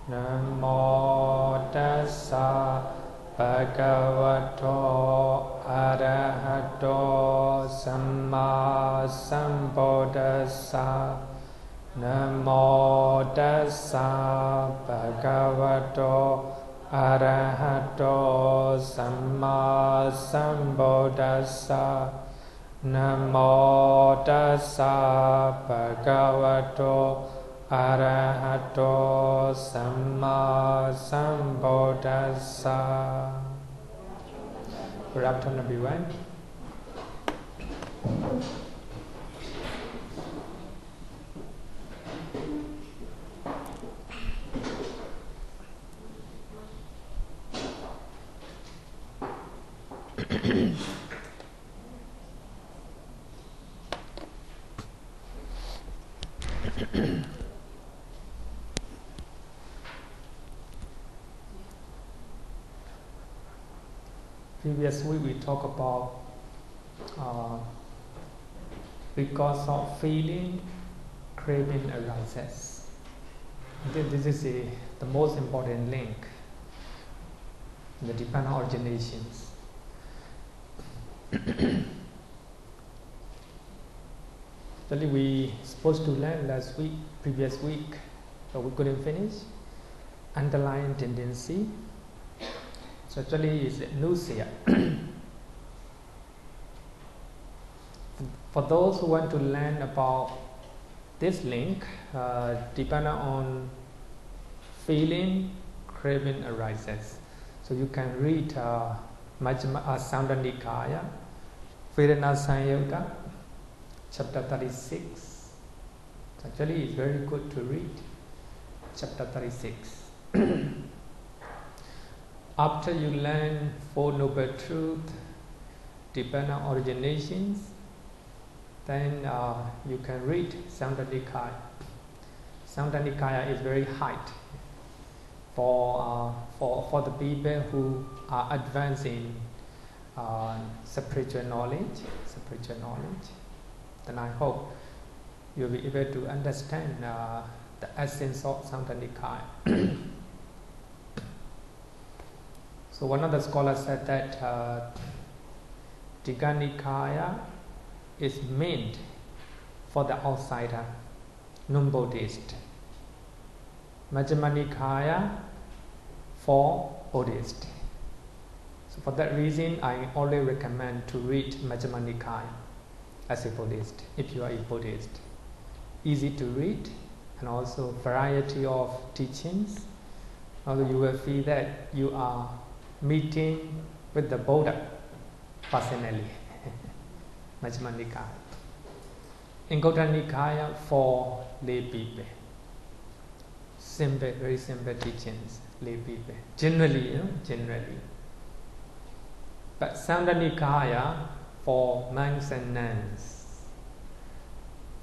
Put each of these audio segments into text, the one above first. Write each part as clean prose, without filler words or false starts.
Namo tassa bhagavato arahato samma sambuddhassa. Namo tassa bhagavato arahato samma sambuddhassa. Namo tassa bhagavato arahato samma sambuddhassa. Good afternoon, everyone. Previous week we talked about because of feeling, craving arises. This is the most important link in the dependent originations. Actually, we supposed to learn previous week, but we couldn't finish. Underlying tendency. So actually, it's anusaya. For those who want to learn about this link, depending on feeling, craving arises. So you can read Samdha Nikaya, Vedana chapter 36. So actually, it's very good to read chapter 36. After you learn Four Noble Truths, dependent originations, then you can read Samdha Nikaya. Samdha Nikaya is very high for the people who are advancing spiritual knowledge. Then I hope you'll be able to understand the essence of Samdha Nikaya. So one of the scholars said that Digha Nikaya is meant for the outsider, non-Buddhist. Majjhima Nikaya for Buddhist. So for that reason, I only recommend to read Majjhima Nikaya as a Buddhist, if you are a Buddhist. Easy to read, and also variety of teachings. Although you will feel that you are meeting with the Buddha personally. Majjhima Nikaya. Anguttara Nikaya for lay people. Simple, very simple teachings, lay people. Generally. But Samdha Nikaya for monks and nuns.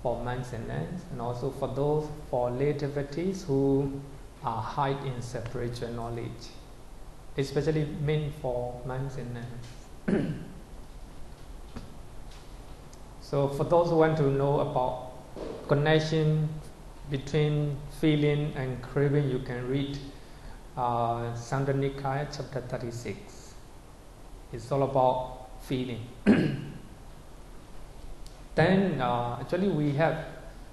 And also for those, for lay devotees who are high in spiritual knowledge. Especially meant for monks and nuns. So for those who want to know about connection between feeling and craving, you can read Samdha Nikaya chapter 36. It's all about feeling. Then actually we have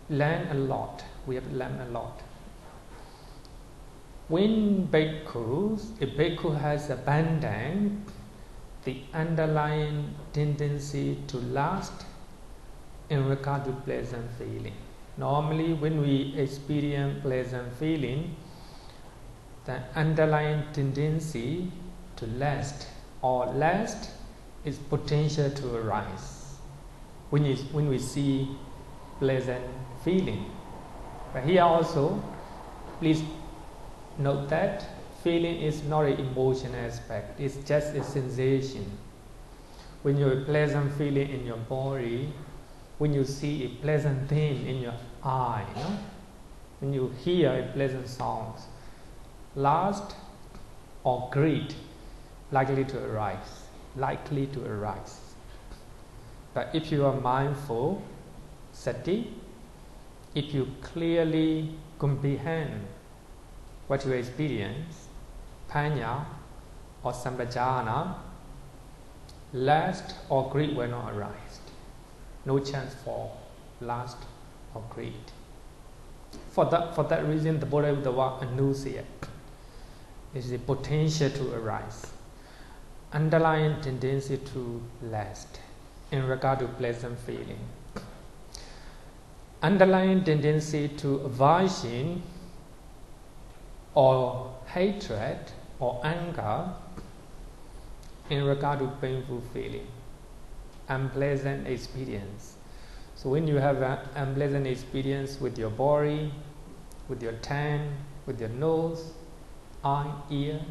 learned a lot. When a bhikkhu has abandoned the underlying tendency to lust in regard to pleasant feeling. Normally when we experience pleasant feeling, the underlying tendency to lust is potential to arise when we see pleasant feeling. But here also, please note that feeling is not an emotional aspect, it's just a sensation. When you have a pleasant feeling in your body, when you see a pleasant thing in your eye, when you hear a pleasant sound, lust or greed likely to arise. But if you are mindful, sati, if you clearly comprehend what you experience, paccaya or sampajana, lust or greed will not arise. No chance for lust or greed. For that reason, the Buddha with the word anusaya is the potential to arise, underlying tendency to lust in regard to pleasant feeling, underlying tendency to aversion or hatred or anger in regard to painful feeling, unpleasant experience. So when you have an unpleasant experience with your body, with your tongue, with your nose, eye, ear,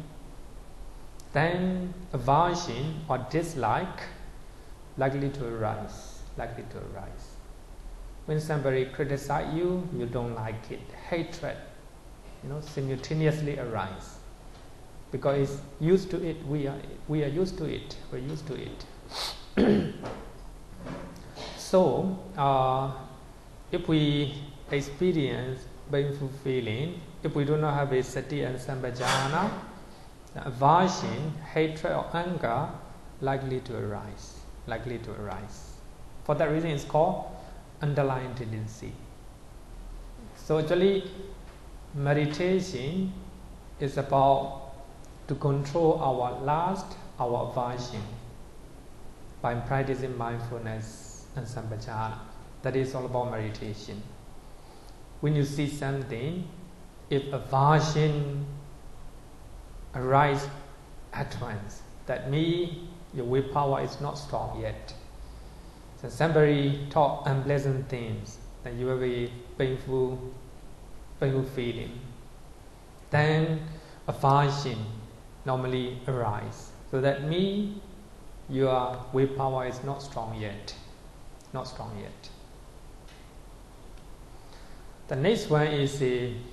then aversion or dislike likely to arise. When somebody criticizes you, you don't like it. Hatred, simultaneously arise. Because it's used to it, we are used to it. We're used to it. So, if we experience painful feeling, if we do not have a sati and sampajana, aversion, hatred or anger likely to arise. For that reason, it's called underlying tendency. So actually, meditation is about to control our lust, our aversion by practicing mindfulness and sampajana. That is all about meditation. When you see something, if aversion arises at once, that means your willpower is not strong yet. So somebody talk unpleasant things, then you have a painful feeling. Then aversion normally arise. So that means your willpower is not strong yet. The next one is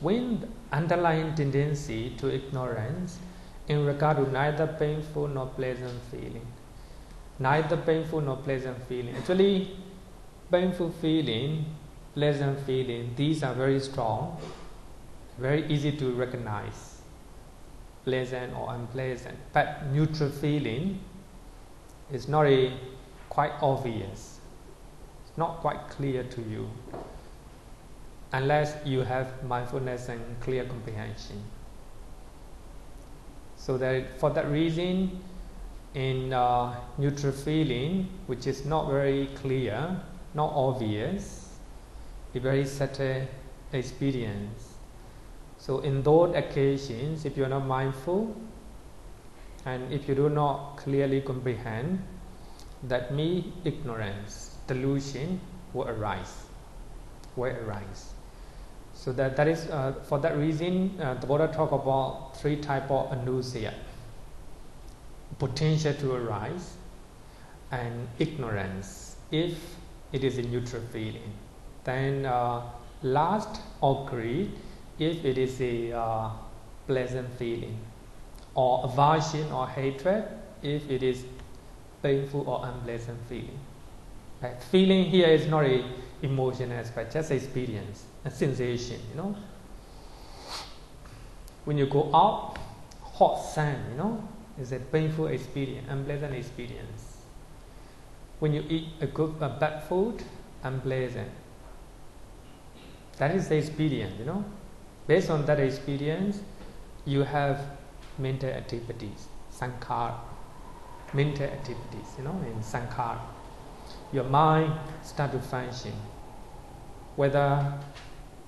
when the underlying tendency to ignorance in regard to neither painful nor pleasant feeling. Actually, painful feeling, pleasant feeling, these are very strong, very easy to recognize, pleasant or unpleasant. But neutral feeling is not quite obvious. It's not quite clear to you unless you have mindfulness and clear comprehension. So that for that reason, in neutral feeling, which is not very clear, not obvious, a very subtle experience. So in those occasions, if you are not mindful and if you do not clearly comprehend, that means ignorance, delusion will arise. So that is for that reason the Buddha talk about three types of anusaya: potential to arise, and ignorance if it is a neutral feeling. Then lust or greed if it is a pleasant feeling, or aversion or hatred if it is painful or unpleasant feeling. Right? Feeling here is not a emotion aspect, just experience, a sensation. When you go out, hot sun, is a painful experience, unpleasant experience. When you eat a bad food, unpleasant. That is the experience, Based on that experience, you have mental activities, sankhara, mental activities, in sankhara. Your mind start to function, whether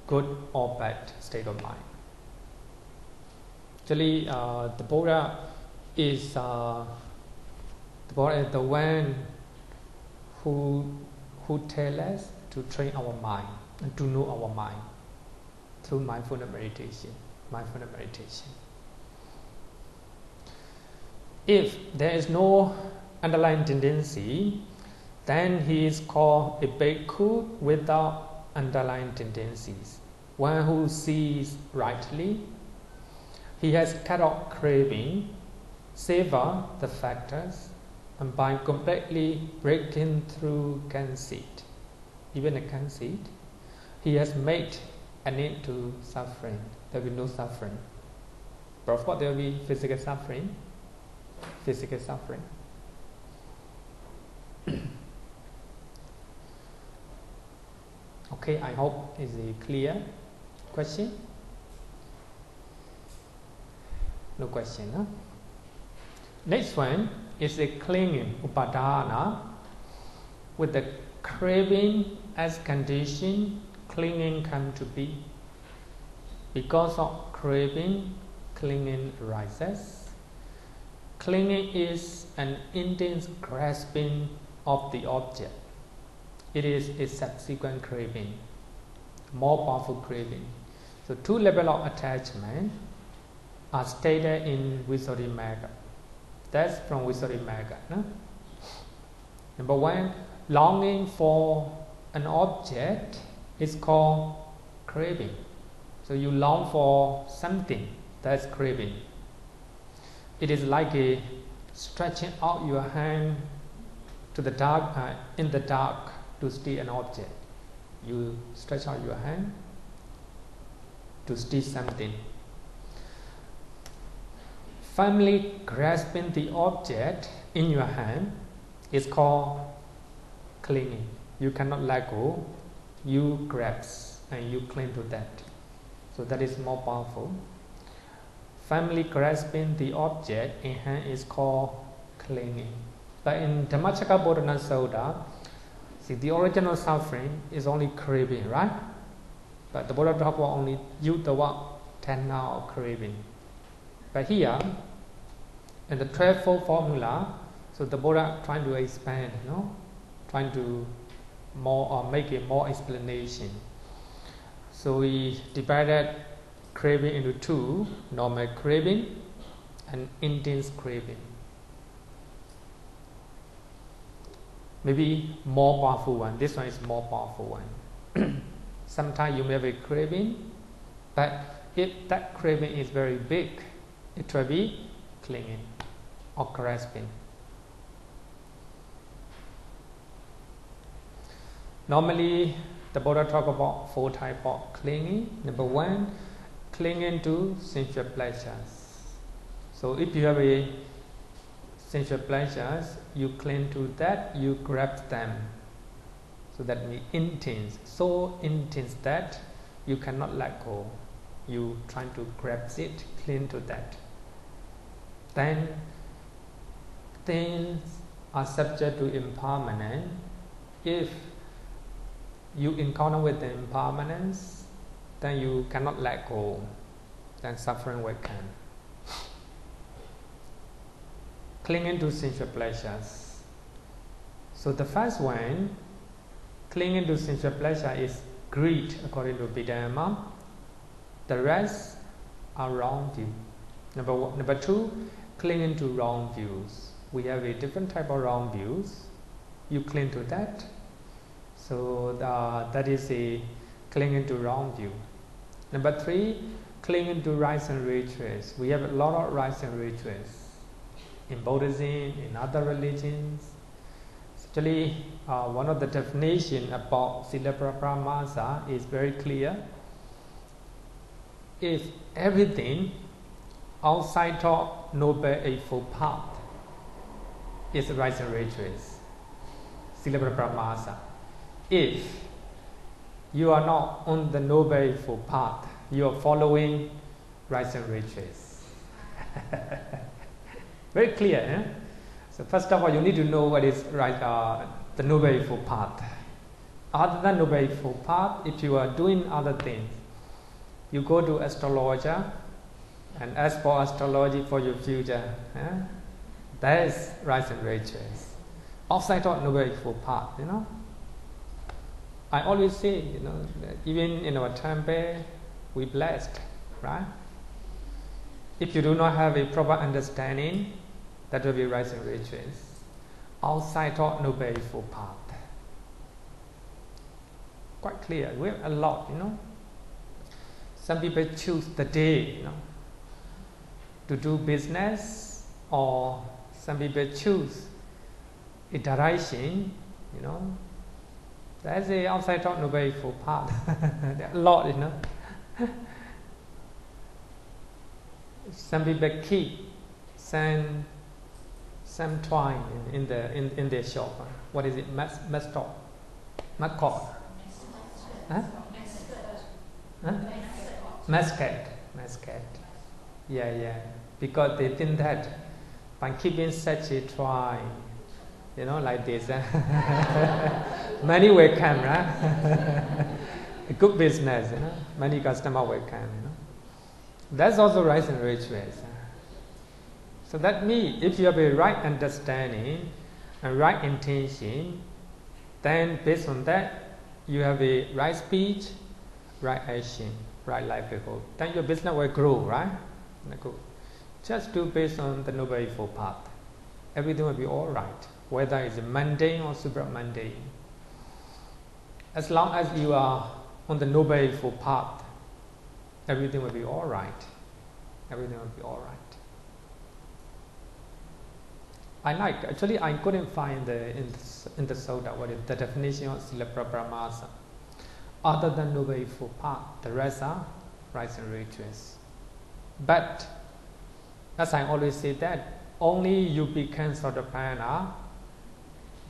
good or bad state of mind. Actually, the Buddha is the one who tells us to train our mind and to know our mind through mindfulness meditation. If there is no underlying tendency, then he is called a bhikkhu without underlying tendencies, one who sees rightly. He has cut off craving, sever the factors, and by completely breaking through conceit, even a conceit, he has made an end to suffering. There will be no suffering. But of course there will be physical suffering. Okay, I hope is a clear question. No question, huh? Next one is a clinging, upādāna, with the craving as condition. Clinging come to be. Because of craving, clinging rises. Clinging is an intense grasping of the object. It is a subsequent craving, more powerful craving. So two levels of attachment are stated in Visuddhimagga. That's from Visuddhimagga. No? Number one, longing for an object is called craving. So you long for something, that's craving. It is like a stretching out your hand to the dark, in the dark, to steal an object. You stretch out your hand to steal something. Firmly grasping the object in your hand is called clinging. You cannot let go. You grasp and you cling to that. So that is more powerful. Firmly grasping the object in hand is called clinging. But in Dhammacakkappavattana Sutta, see, the original suffering is only craving, right? But the Buddha talk about only use the word taṇhā or craving. But here, in the 12-fold formula, so the Buddha trying to expand, trying to make it more explanation. So we divided craving into two: normal craving and intense craving. Maybe more powerful one. This one is more powerful one. Sometimes you may have a craving, but if that craving is very big, it will be clinging or grasping. Normally, the Buddha talk about 4 types of clinging. Number 1, clinging to sensual pleasures. So if you have a sensual pleasures, you cling to that, you grab them. So that means intense, so intense that you cannot let go. You trying to grab it, cling to that. Then things are subject to impermanence. If you encounter with the impermanence, then you cannot let go. Then suffering will come. Clinging to sensual pleasures. So the first one, clinging to sensual pleasure, is greed according to Abhidhamma. The rest are wrong view. Number 2, clinging to wrong views. We have a different type of wrong views. You cling to that. So that is a clinging to wrong view. Number 3, clinging to rites and rituals. We have a lot of rites and rituals in Buddhism, in other religions. Actually, one of the definitions about sila paramasa is very clear. If everything outside of Noble Eightfold Path is rites and rituals, sila paramasa. If you are not on the Noble Eightfold Path, you are following rites and rituals. Very clear, eh? So first of all, you need to know what is the Noble Eightfold Path. Other than Noble Eightfold Path, if you are doing other things, you go to astrologer and ask for astrology for your future. Eh? That is rites and rituals. Outside of Noble Eightfold Path, I always say, even in our temple, we blessed, right? If you do not have a proper understanding, that will be rites and rituals. Outside of Noble Eightfold Path. Quite clear. We have a lot, Some people choose the day, to do business, or some people choose a direction, That's the outside of Noble Eightfold Path. There are a lot, Some people keep some twine in their shop. What is it? Mascot. Huh? Huh? Mascot. Yeah. Because they think that by keeping such a twine, like this, money will come, right? A good business, many customers will come, That's also rites and rituals. So that means if you have a right understanding and right intention, then based on that, you have a right speech, right action, right livelihood. Then your business will grow, right? Just do based on the Noble Eightfold Path. Everything will be all right, whether it's mundane or super mundane. As long as you are on the Noble Eightfold Path, everything will be all right. Everything will be all right. I couldn't find in the Sutta what is the definition of Sila Prabhamasa. Other than Noble Eightfold Path, the rest are rites and rituals. But as I always say that only you become Sotapanna,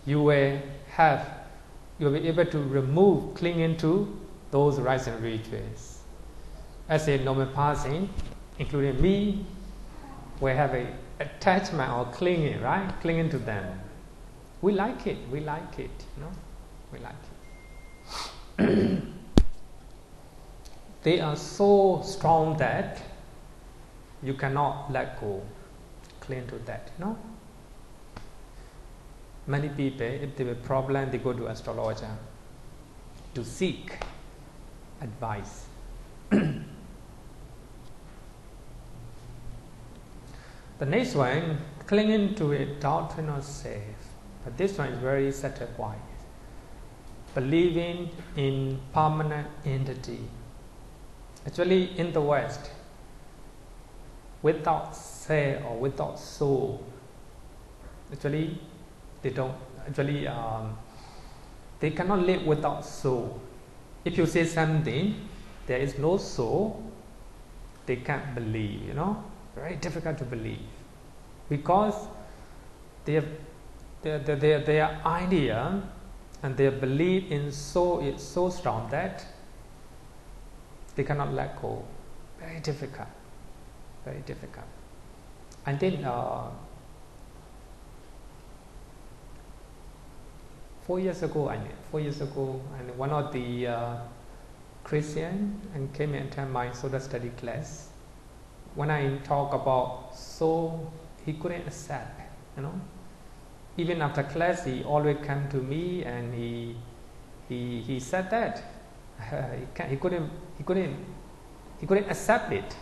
you will be able to remove clinging to those rites and rituals. As a normal person, including me, we have a attachment or clinging, right? Clinging to them. We like it, We like it. They are so strong that you cannot let go, cling to that, Many people, if they have a problem, they go to astrologer to seek advice. The next one, clinging to a doctrinal self. But this one is very satisfying. Believing in permanent entity. Actually, in the West, without self or without soul, actually, they cannot live without soul. If you say something, there is no soul, they can't believe, Very difficult to believe. Because their idea and their belief in soul is so strong that they cannot let go. Very difficult. Very difficult. And then 4 years ago, and one of the Christian and came and attend my Soda study class. When I talk about soul, he couldn't accept, Even after class, he always come to me and he said that he couldn't accept it.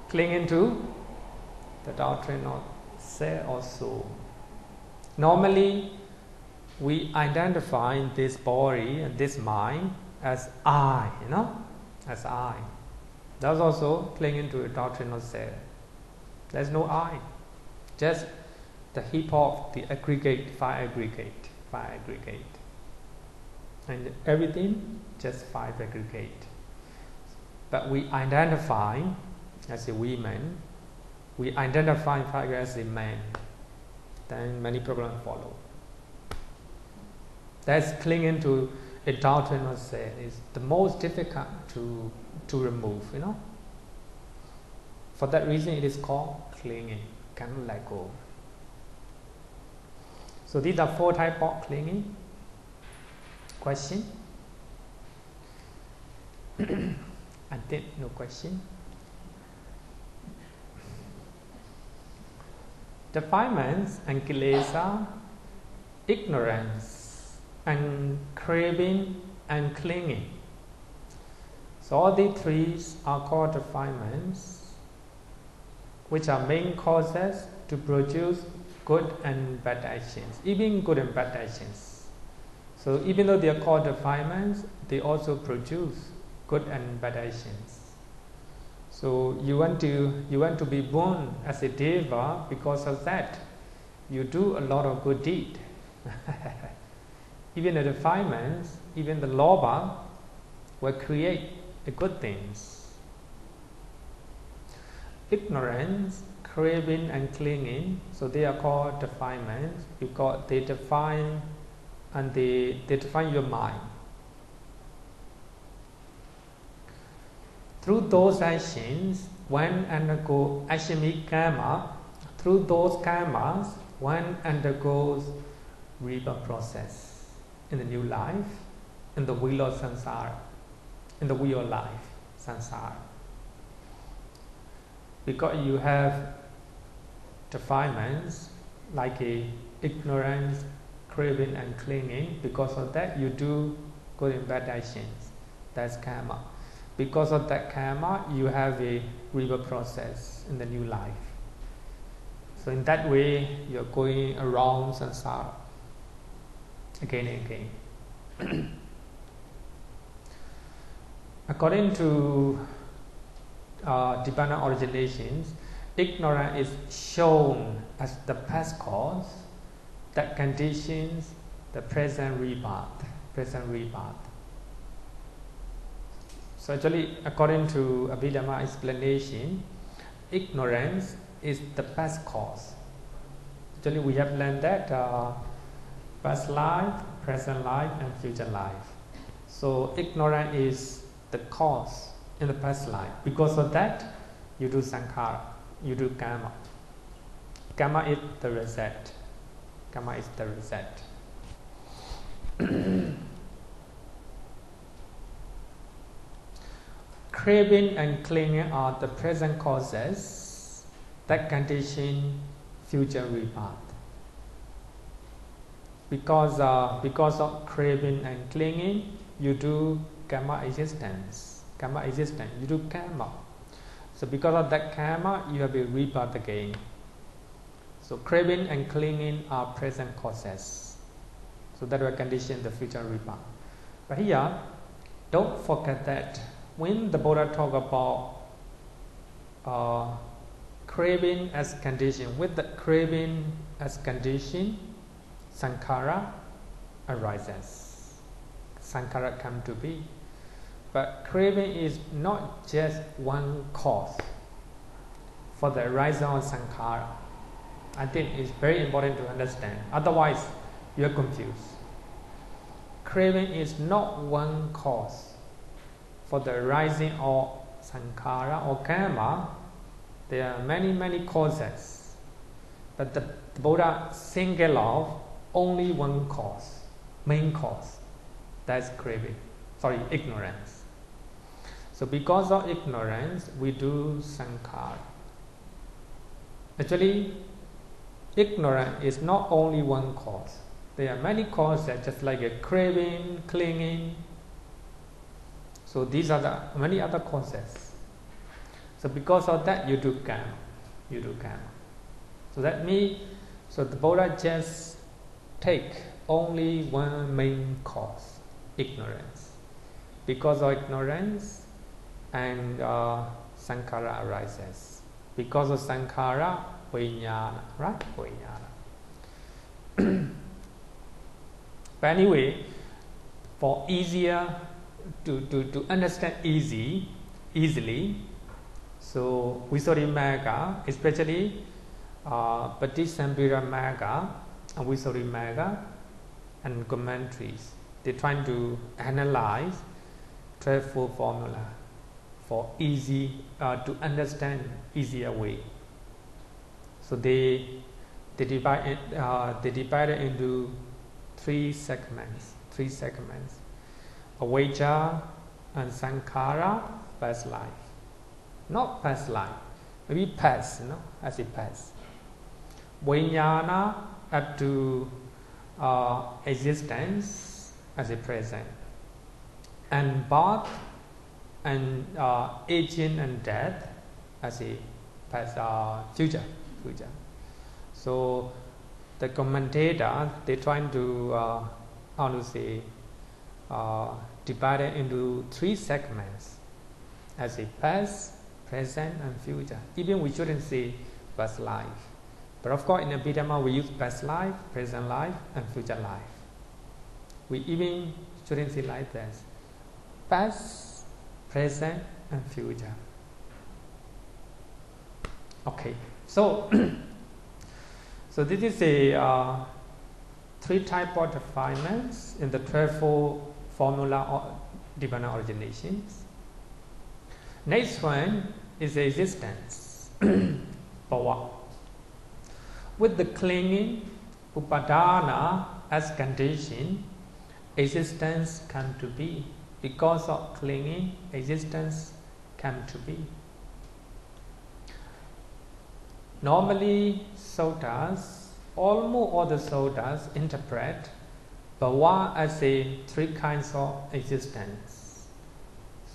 Clinging to the doctrine of self or soul. Normally, we identify this body and this mind as I, as I. That's also clinging to a doctrine of self. There's no I, just the heap of the five aggregate. And everything, just five aggregate. But we identify as a woman, we identify fire as a man, then many problems follow. That's clinging to a doctrine of self is the most difficult to remove, For that reason, it is called clinging, cannot let go. So these are 4 types of clinging. Question? I think no question. Defilements and kilesā, ignorance and craving and clinging. So all these 3 are called defilements, which are main causes to produce good and bad actions, even good and bad actions. So even though they are called defilements, they also produce good and bad actions. So you want to be born as a deva because of that. You do a lot of good deed. Even the defilements, even the lobha will create the good things. ignorance, craving and clinging, so they are called defilements because they define and they define your mind. Through those actions, one undergoes akshamic karma. Through those karmas, one undergoes rebirth process in the new life, in the wheel of samsara, in the wheel of life, samsara. Because you have defilements like ignorance, craving and clinging, because of that you do good and bad actions. That's karma. Because of that karma, you have a rebirth process in the new life. So in that way, you're going around samsara again and again. According to Dipana originations, ignorance is shown as the past cause that conditions the present rebirth. So actually, according to Abhidhamma explanation, ignorance is the past cause. Actually, we have learned that past life, present life, and future life. So ignorance is the cause in the past life. Because of that, you do sankhara, you do karma. Karma is the result. Karma is the result. Craving and clinging are the present causes that condition future rebirth. Because of craving and clinging, you do karma existence. You do karma. So because of that karma, you have a rebirth again. So craving and clinging are present causes. So that will condition the future rebirth. But here, don't forget that when the Buddha talk about craving as condition, with the craving as condition, sankhara arises. Sankhara come to be. But craving is not just one cause for the arising of sankhara. I think it's very important to understand. Otherwise, you are confused. Craving is not one cause for the arising of sankhara or karma. There are many causes. But the Buddha single off only one cause, main cause. That's craving. Ignorance. So because of ignorance, we do sankhara. Actually, ignorance is not only one cause. There are many causes, just like a craving, clinging. So these are the many other causes. So because of that, you do karma. So that means, so the Buddha just take only one main cause, ignorance. Because of ignorance, and sankhara arises. Because of sankhara, vijnana, right? Vijnana. But anyway, for easier to understand easily, so Visuddhimagga, especially Paticambira-magga and Visuddhimagga and commentaries, they're trying to analyze 12-fold formula for easy to understand easier way. So they divide it into three segments. Avijā and sankhara, past life. Not past life, maybe past, as it past. Vijnana up to existence as a present. And birth and aging and death as a past, future. So the commentator, they're trying to divide it into three segments as a past, present and future. Even we shouldn't say past life, but of course in Abhidhamma we use past life, present life and future life. We even shouldn't say like this: past, present and future. Okay, so so this is a three type of defilements in the 12-fold formula of divine originations. Next one is existence, bhava. With the clinging, upādāna, as condition, existence come to be. Because of clinging, existence come to be. Normally, suttas, almost all the suttas interpret bhava as a three kinds of existence.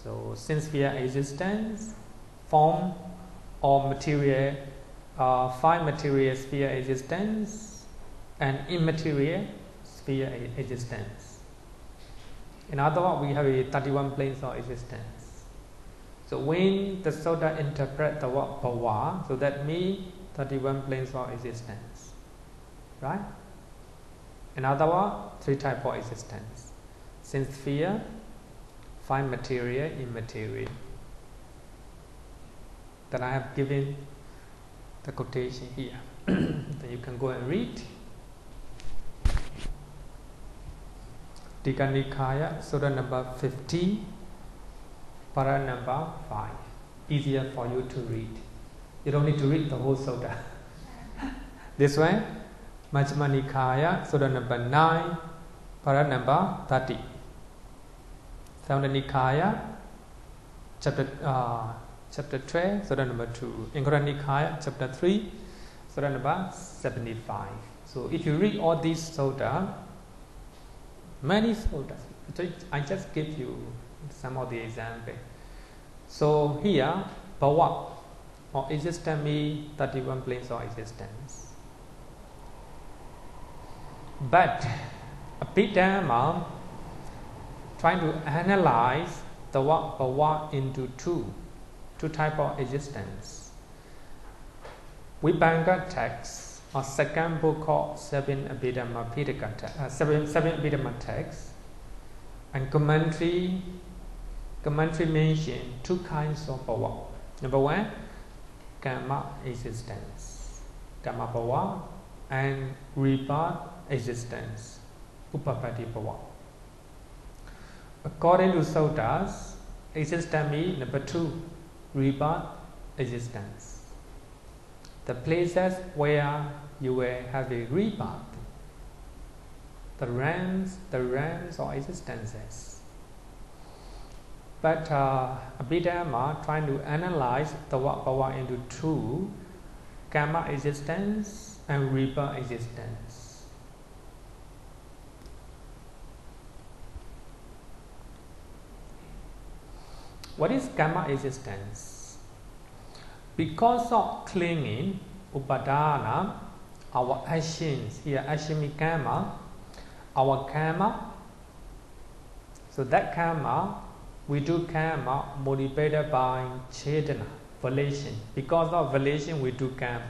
So, sense-sphere existence, form or material, five material sphere existence, and immaterial sphere existence. In other words, we have a 31 planes of existence. So when the sutta interpret the word bhava, so that means 31 planes of existence, right? In other words, three types of existence: sense sphere, five material, immaterial. That I have given the quotation here. Then you can go and read. Digha Nikaya, Sutta number 50, para number 5. Easier for you to read. You don't need to read the whole Sutta. This one, Majjhima Nikaya, Sutta number 9, para number 30. Samanaka Nikaya, chapter 12, Sutta number 2. Anguttara Nikaya, chapter 3, Sutta number 75. So if you read all these sutta, many suttas, I just give you some of the examples. So here, bhava or existence means 31 planes of existence. But Abhidhamma trying to analyze the word bhava into two types of existence. Vibhanga text or second book called Seven Abhidhamma texts, and commentary mention two kinds of bhava. Number one, karma existence, karma bhava, and rebirth existence, upapati bhava. According to suttas, existence means number 2, rebirth existence. The places where you will have a rebirth, the realms or existences. But Abhidhamma trying to analyze the word bhava into two, karma existence and rebirth existence. What is karma existence? Because of clinging, upādāna, our actions, here action means karma, our karma, so that karma, we do karma motivated by cetana, volition. Because of volition, we do karma.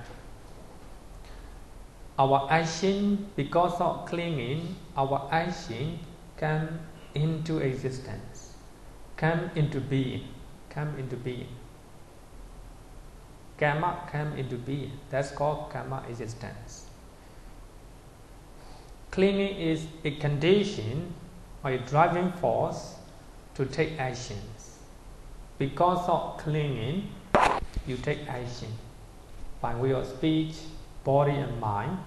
Our action, because of clinging, our action come into existence, come into being. Karma come into being. That's called karma existence. Clinging is a condition or a driving force to take actions. Because of clinging, you take action by way of speech, body and mind.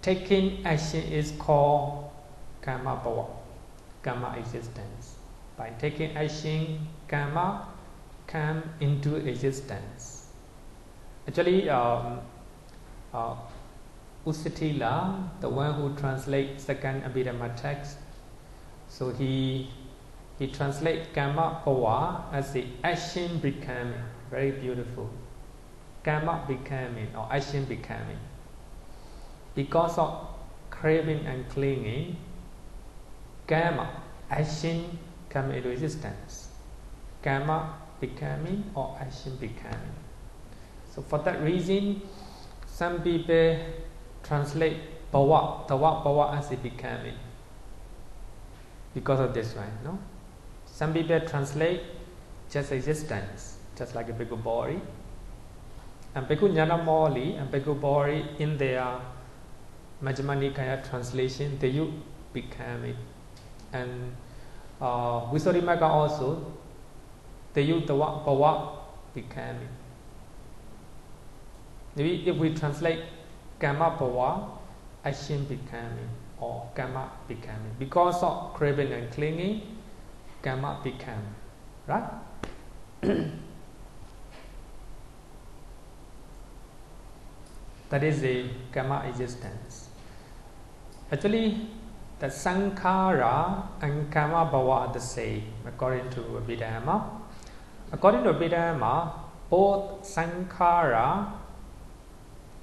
Taking action is called karma bhava, karma existence. By taking action, karma come into existence. Actually, Usatila, the one who translates second Abhidhamma text, so he translates karma bhava as the action becoming. Very beautiful. Karma becoming or action becoming. Because of craving and clinging, karma, action come into existence. Karma becoming or action becoming. So for that reason, some people translate bhava, the word bhava as a becoming. Because of this one, no? Some people translate just existence, just like a bigger body. And Bhikkhu Ñāṇamoli and Bhikkhu Bodhi, in their Majjhima Nikaya translation, they use becoming. And Visuddhimagga also, they use the word bhava, becoming. Maybe if we translate kamma bhava, action becoming, or kamma becoming. Because of craving and clinging, kamma become. Right? That is the karma existence. Actually, the sankhara and karma bhava are the same, according to Abhidhamma. According to Abhidhamma, both sankhara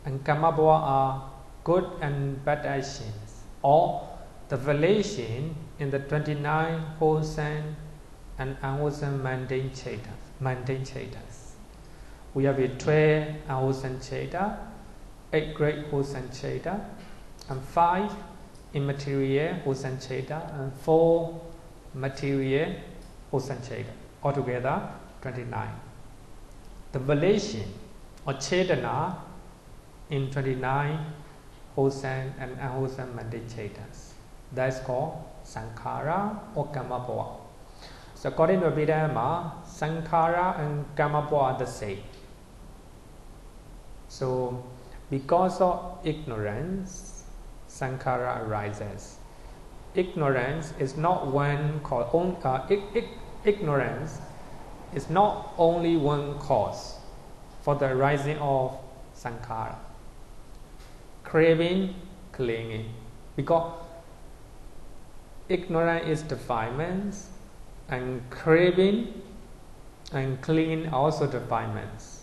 and karma bhava are good and bad actions, or the violation in the 29 wholesome and unwholesome mundane chatas. We have a 12 unwholesome chata, 8 great wholesome chata, and 5 immaterial wholesome chata, and 4 material wholesome chata. Altogether 29. The violation or chetana in 29 wholesome and unwholesome mundane chatas. That is called sankhara or karma bhava. So according to Abhidhamma, sankhara and karma bhava are the same. So because of ignorance, sankhara arises. Ignorance is not one cause. Ignorance is not only one cause for the arising of sankhara. Craving, clinging. Because ignorance is defilements, and craving and clinging are also defilements.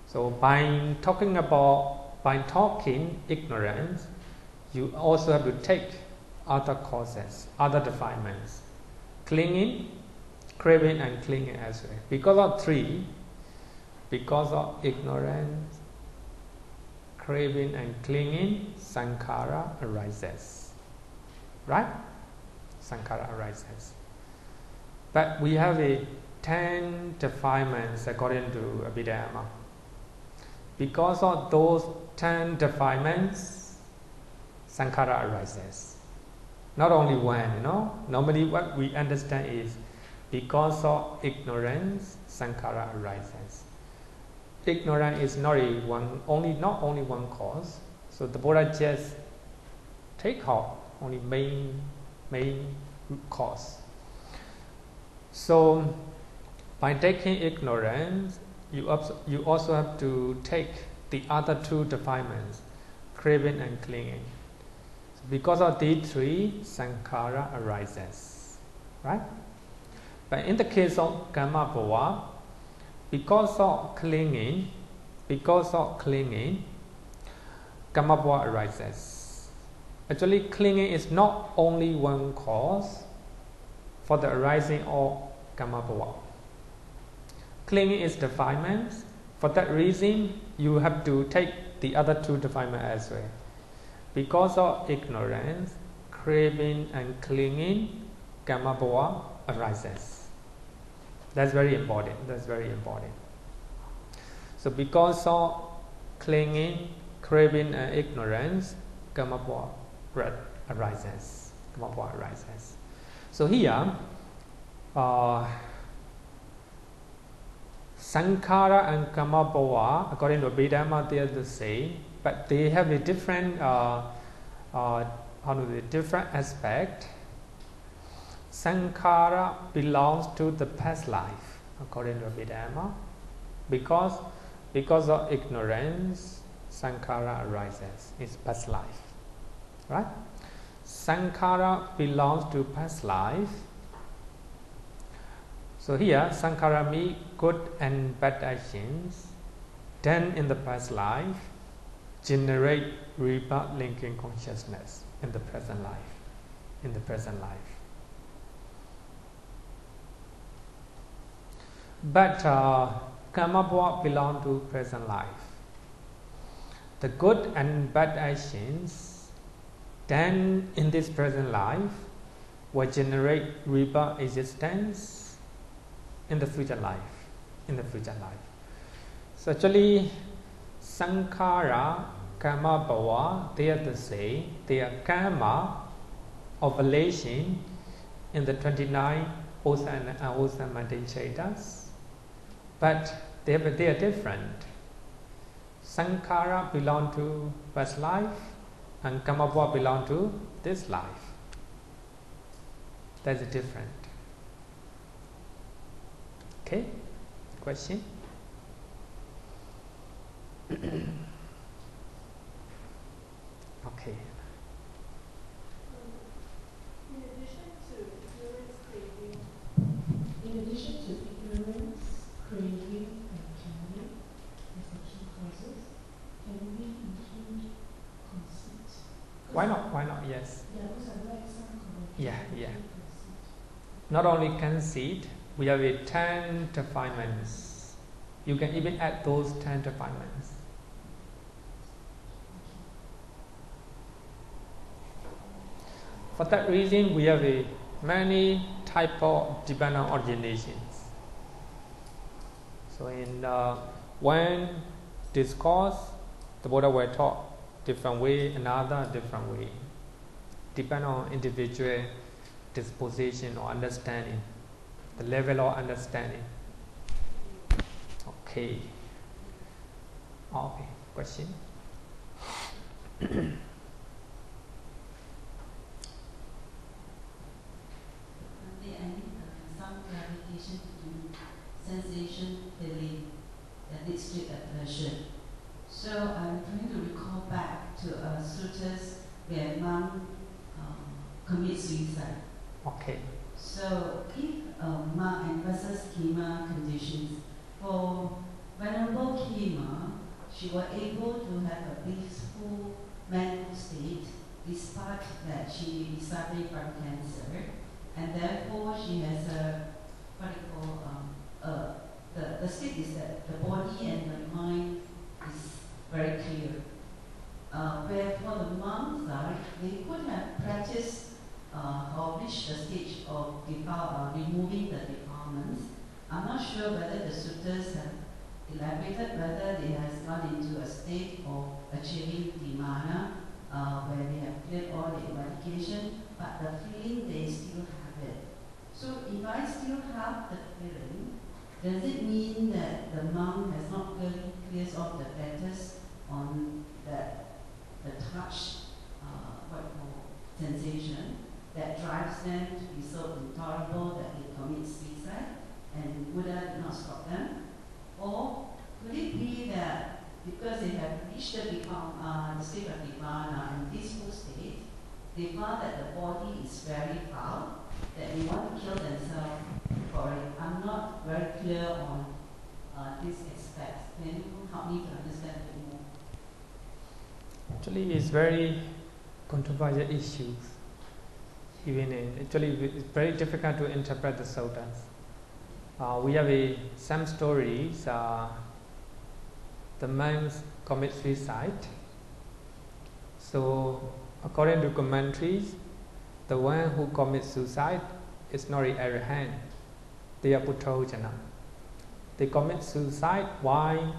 So by talking ignorance, you also have to take other causes, other defilements. Clinging, craving and clinging as well. Because of 3, because of ignorance, craving and clinging, sankhara arises. Right? Sankhara arises. But we have a 10 defilements according to Abhidhamma. Because of those 10 defilements, sankhara arises. Not only one, Normally what we understand is because of ignorance, sankhara arises. Ignorance is not only one cause. So the Buddha just take out only main cause. So by taking ignorance, you also have to take the other 2 defilements, craving and clinging. So because of these 3, sankhara arises. Right? But in the case of karma bhava, because of clinging, karma bhava arises. Actually, clinging is not only one cause for the arising of karma bhava. Clinging is defilements. For that reason, you have to take the other 2 defilements as well. Because of ignorance, craving and clinging, karma bhava arises. That's very important. So because of clinging, craving and ignorance, karma bhava arises. So here, sankhara and karma bhava, according to Abhidhamma, they are the same, but they have a different different aspect. Sankhara belongs to the past life, according to Abhidhamma. Because of ignorance, sankhara arises. It's past life. Right? Sankhara belongs to past life. So here, sankhara means good and bad actions done in the past life generate rebirth linking consciousness in the present life. But karma bhava belong to present life. The good and bad actions done in this present life will generate rebirth existence in the future life. So actually, sankhara, karma, bhava, they are the same. They are karma of relation in the 29 wholesome and unwholesome mundane chaittas, but they are different. Sankhara belong to past life, and karma bhava belong to this life. That's different. Okay? Question? Okay. In addition to ignorance, craving, and killing as the key causes, can we include conceit? Why not? Why not? Yes. Yeah, because I read some comment. Yeah. Not only conceit, we have a 10 defilements. You can even add those 10 defilements. For that reason, we have many type of dependent originations. So in one discourse, the Buddha will talk different way, another different way, depend on individual disposition or understanding, the level of understanding. Okay. Okay. Question? I need some clarification to sensation feeling that leads to aversion. So I'm trying to recall back to sutras where monk commits suicide. Okay. So if monk versus Khema conditions, for Venerable Khema, she was able to have a blissful mental state despite that she is suffering from cancer. And therefore, she has the state is that the body and the mind is very clear. Where for the monks, they could have practiced or reached the stage of removing the defilements. I'm not sure whether the sutras have elaborated whether they have gone into a state of achieving dhyana, where they have cleared all the eradication, but the feeling they still have it. So if I still have the feeling, does it mean that the monk has not really cleared off the fetters on the touch, sensation that drives them to be so intolerable that they commit suicide, and Buddha did not stop them? Or could it be that because they have reached the state of nirvana and blissful state, they found that the body is very foul, that they want to kill themselves for it? I'm not very clear on this aspect. Can you help me to understand a bit more? Actually, it's very controversial issues. Actually, it's very difficult to interpret the suttas. We have some stories. The monks commit suicide. So, according to commentaries, the one who commits suicide is not an arahant. They are puthojana. They commit suicide. Why?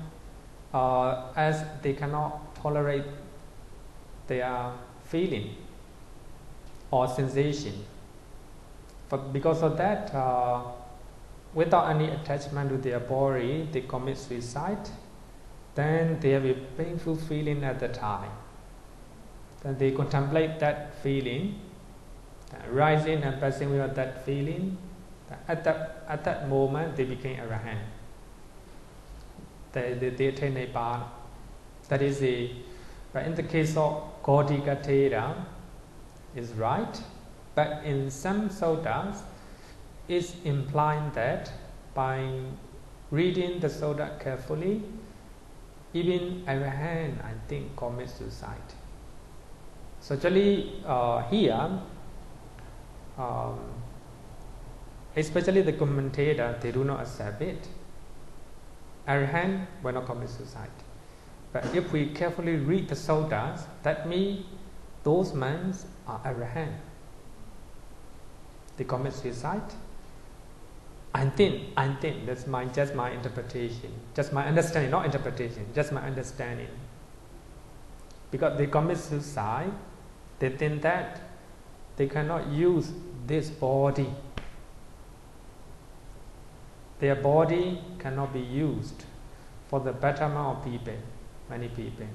As they cannot tolerate their feeling or sensation. But because of that, without any attachment to their body, they commit suicide. Then they have a painful feeling at the time. Then they contemplate that feeling, rising and passing away of that feeling. At that moment, they became arahant. They attain nibbana. That is but in the case of Gaudigatera, is right. But in some suttas, it's implying that by reading the sutta carefully, even arahant, I think, commits suicide. So actually, here, especially the commentator, they do not accept it. Arahant will not commit suicide. But if we carefully read the suttas, that means those monks are arahant. They commit suicide. I think that's just my interpretation, just my understanding, not interpretation, just my understanding. Because they commit suicide, they think that they cannot use this body. Their body cannot be used for the betterment of people, many people.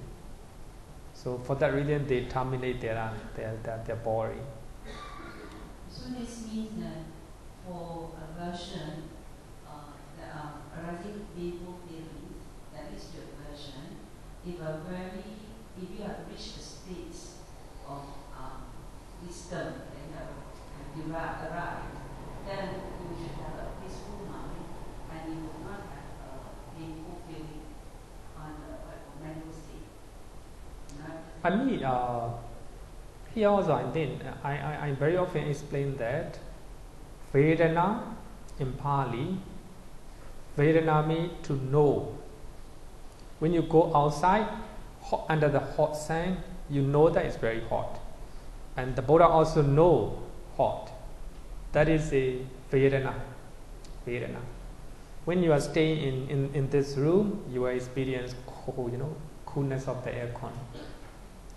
So for that reason, they terminate their body. So this means that for aversion, there are arising painful feelings, that is the aversion. If you have reached the states of wisdom and arrived, then you should have a peaceful mind and you will not have a painful feeling on the mental state. I mean, here also I think I very often explain that Vedana in Pali, Vedana means to know. When you go outside under the hot sun, you know that it's very hot, and the Buddha also know hot. That is a Vedana. Vedana. When you are staying in this room, you will experience cold, coolness of the aircon.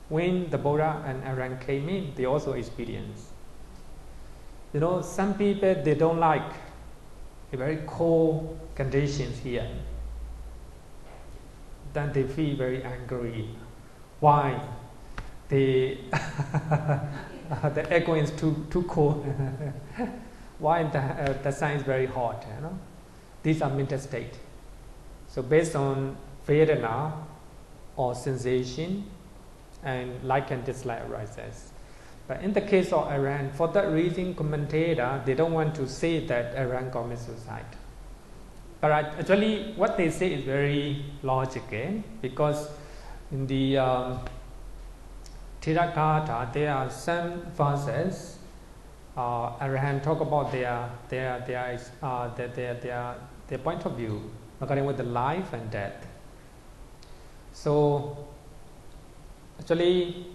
When the Buddha and Arahant came in, they also experience. Some people, they don't like a very cold conditions here. Then they feel very angry. Why? The aircon is too cold. Why the sun is very hot? These are mental state. So based on Vedana or sensation, and like and dislike arises. But in the case of Arahant, for that reason, commentator, they don't want to say that Arahant commits suicide. But actually, what they say is very logical, because in the Theravada, there are some verses. Arahant talk about their point of view regarding with the life and death. So actually,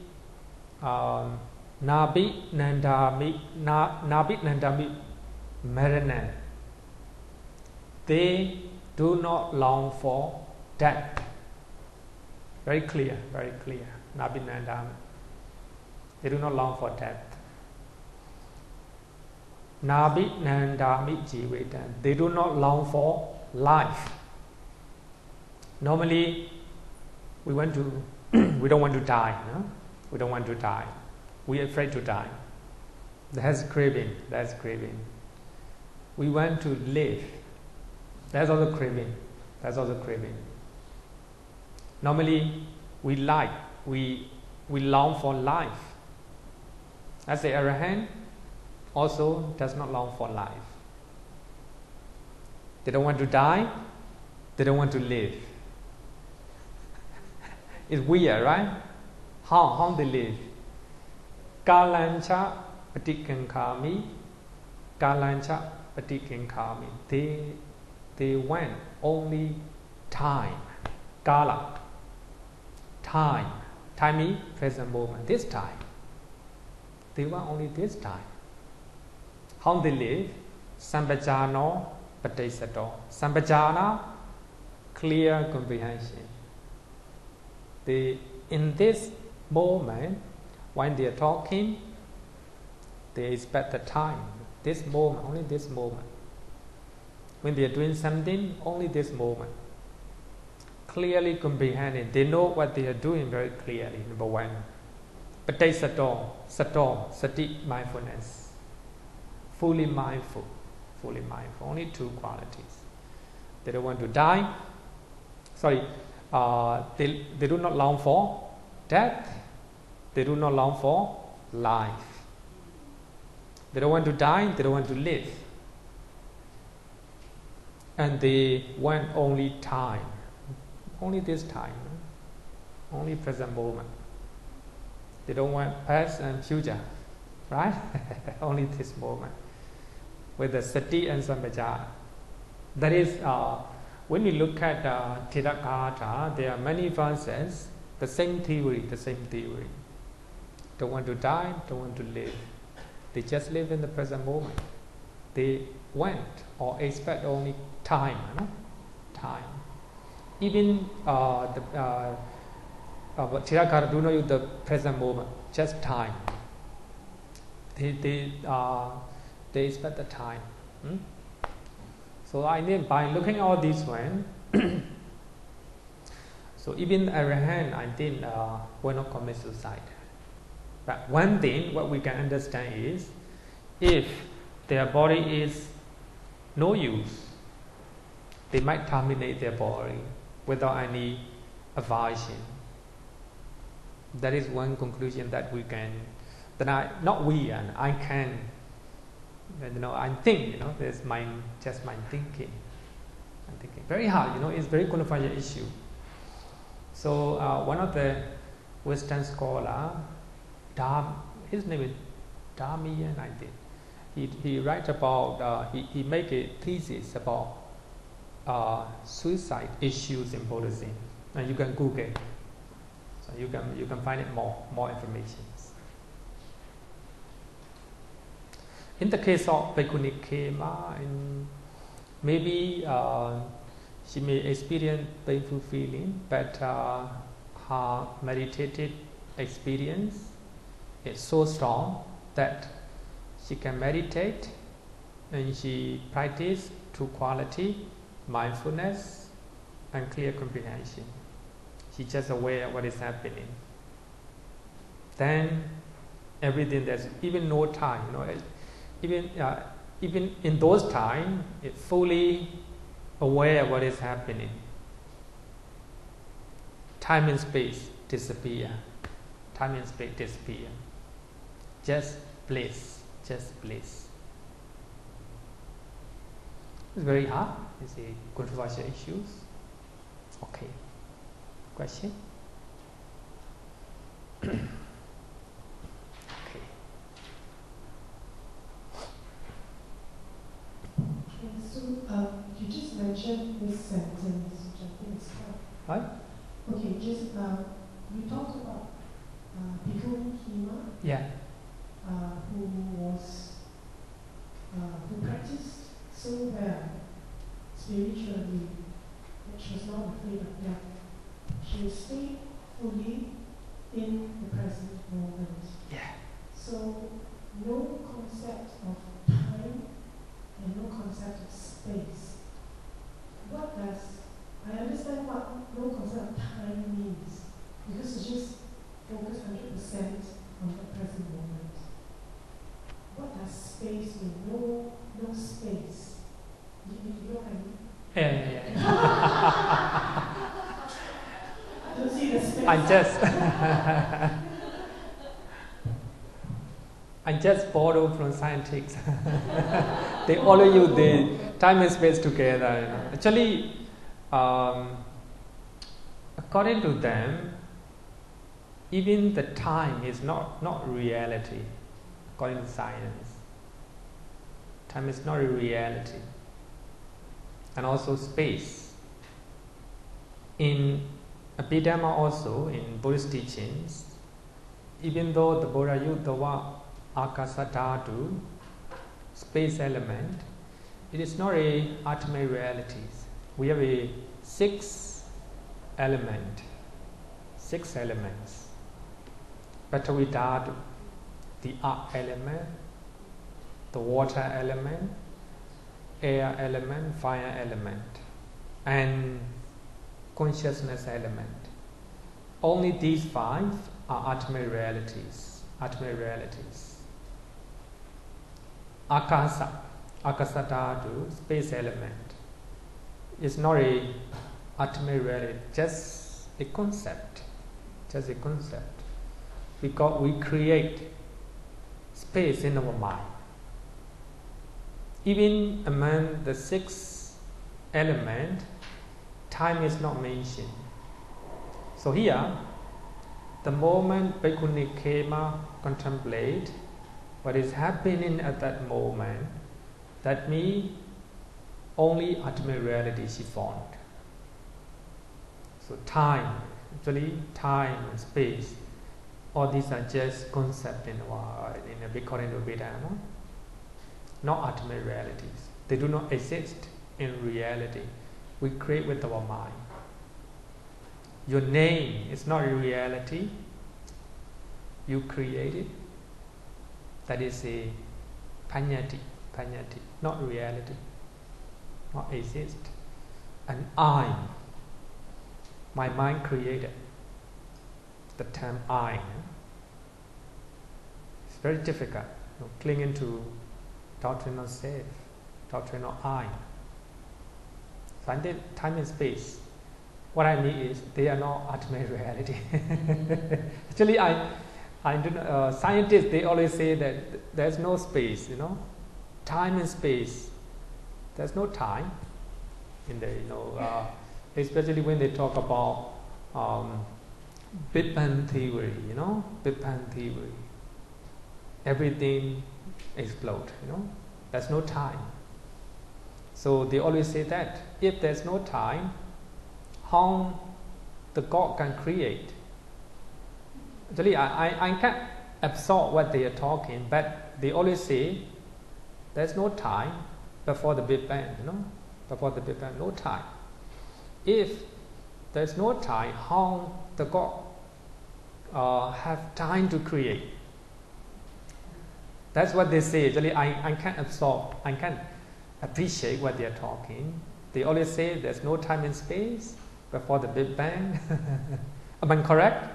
Nabi Nandami Marana, they do not long for death. Very clear, very clear. Nabi Nandami, they do not long for death. Nabi Nandami Jivetan, they do not long for life. Normally, we don't want to die. No? We don't want to die. We are afraid to die. That's craving. That's craving. We want to live. That's also craving. That's also craving. Normally, we long for life. As the Arahant also does not long for life. They don't want to die. They don't want to live. It's weird, right? How they live? Kalancha patikankami, kalancha patikankami. They want only time. Kala. Time. Time is present moment. This time. They want only this time. How they live? Sambhajano pataisato. Sambhajana, clear comprehension. In this moment, when they are talking, they expect the time. This moment, only this moment. When they are doing something, only this moment. Clearly comprehending. They know what they are doing very clearly, number one. Pataisato, sato, sati, mindfulness. Fully mindful. Fully mindful. Only two qualities. They don't want to die. They do not long for death. They do not long for life. They don't want to die. They don't want to live. And they want only time. Only this time. Only present moment. They don't want past and future. Right? Only this moment. With the sati and sampajana. That is, when we look at Theravada, there are many verses, the same theory. Don't want to die, don't want to live. They just live in the present moment. They went or expect only time, no? Time. Even Thirakara do not use the present moment, just time. They expect the time. So I think by looking at all these one, so even Arahant, I think will not commit suicide. But one thing what we can understand is, if their body is no use, they might terminate their body without any aversion. That is one conclusion that we can, that I can, I think, there's just mind thinking. I'm thinking very hard, it's very controversial issue. So one of the Western scholar, his name is Damian, I think. He writes about, he make a thesis about suicide issues in Buddhism, and you can Google it. So you can find it more information. In the case of Bhikkhuni Khema, maybe she may experience painful feeling, but her meditative experience is so strong that she can meditate, and she practice true quality, mindfulness, and clear comprehension. She's just aware of what is happening. Then everything, there's even no time, even in those times, it's fully aware of what is happening. Time and space disappear. Time and space disappear. Just bliss. Just bliss. It's very hard. It's a controversial issues. Okay. Question? Okay. So you just mentioned this sentence, which I think is quite. Right? Okay, just you talked about Bhikkhuni Khema. Yeah. Who practiced so well spiritually that she was not afraid of death. She stayed fully in the present moment. Yeah. So no concept of time and no concept of space. What does, I understand what no concept of time means, because it's just focus 100% on the present moment. What does space mean? No space. You know what I mean? Yeah. I don't see the space. I just borrow from scientists. They always use the time and space together. Actually, according to them, even the time is not reality. According to science, time is not a reality. And also space. In Abhidhamma also, in Buddhist teachings, even though the Buddha used the word akasa dhatu, space element, it is not a ultimate reality. We have a six elements. Patavi dhatu, the earth element, the water element, air element, fire element, and consciousness element. Only these five are ultimate realities. Akasa dhatu, space element, is not a ultimate reality, just a concept. Because we create space in our mind. Even among the six elements, time is not mentioned. So here, the moment Bhikkhuni Khema contemplate what is happening at that moment, that means only ultimate reality she found. So time and space, all these are just concepts according to Abhidhamma, not ultimate realities. They do not exist in reality. We create with our mind. Your name is not a reality. You create it. That is a paññatti, not reality, not exist. And I, my mind created. The term I. It's very difficult. Clinging to doctrinal self, doctrinal I. Time and space. What I mean is they are not ultimate reality. Actually, I do not, scientists, they always say that there's no space, time and space. There's no time in there, especially when they talk about Big Bang theory, Big Bang theory. Everything explodes, There's no time. So they always say that if there's no time, how the God can create? Actually, I can't absorb what they are talking, but they always say there's no time before the Big Bang, Before the Big Bang, no time. If there's no time, how the God have time to create? That's what they say. Actually, I can't absorb, I can't appreciate what they are talking. They always say there's no time and space before the Big Bang. Am I correct?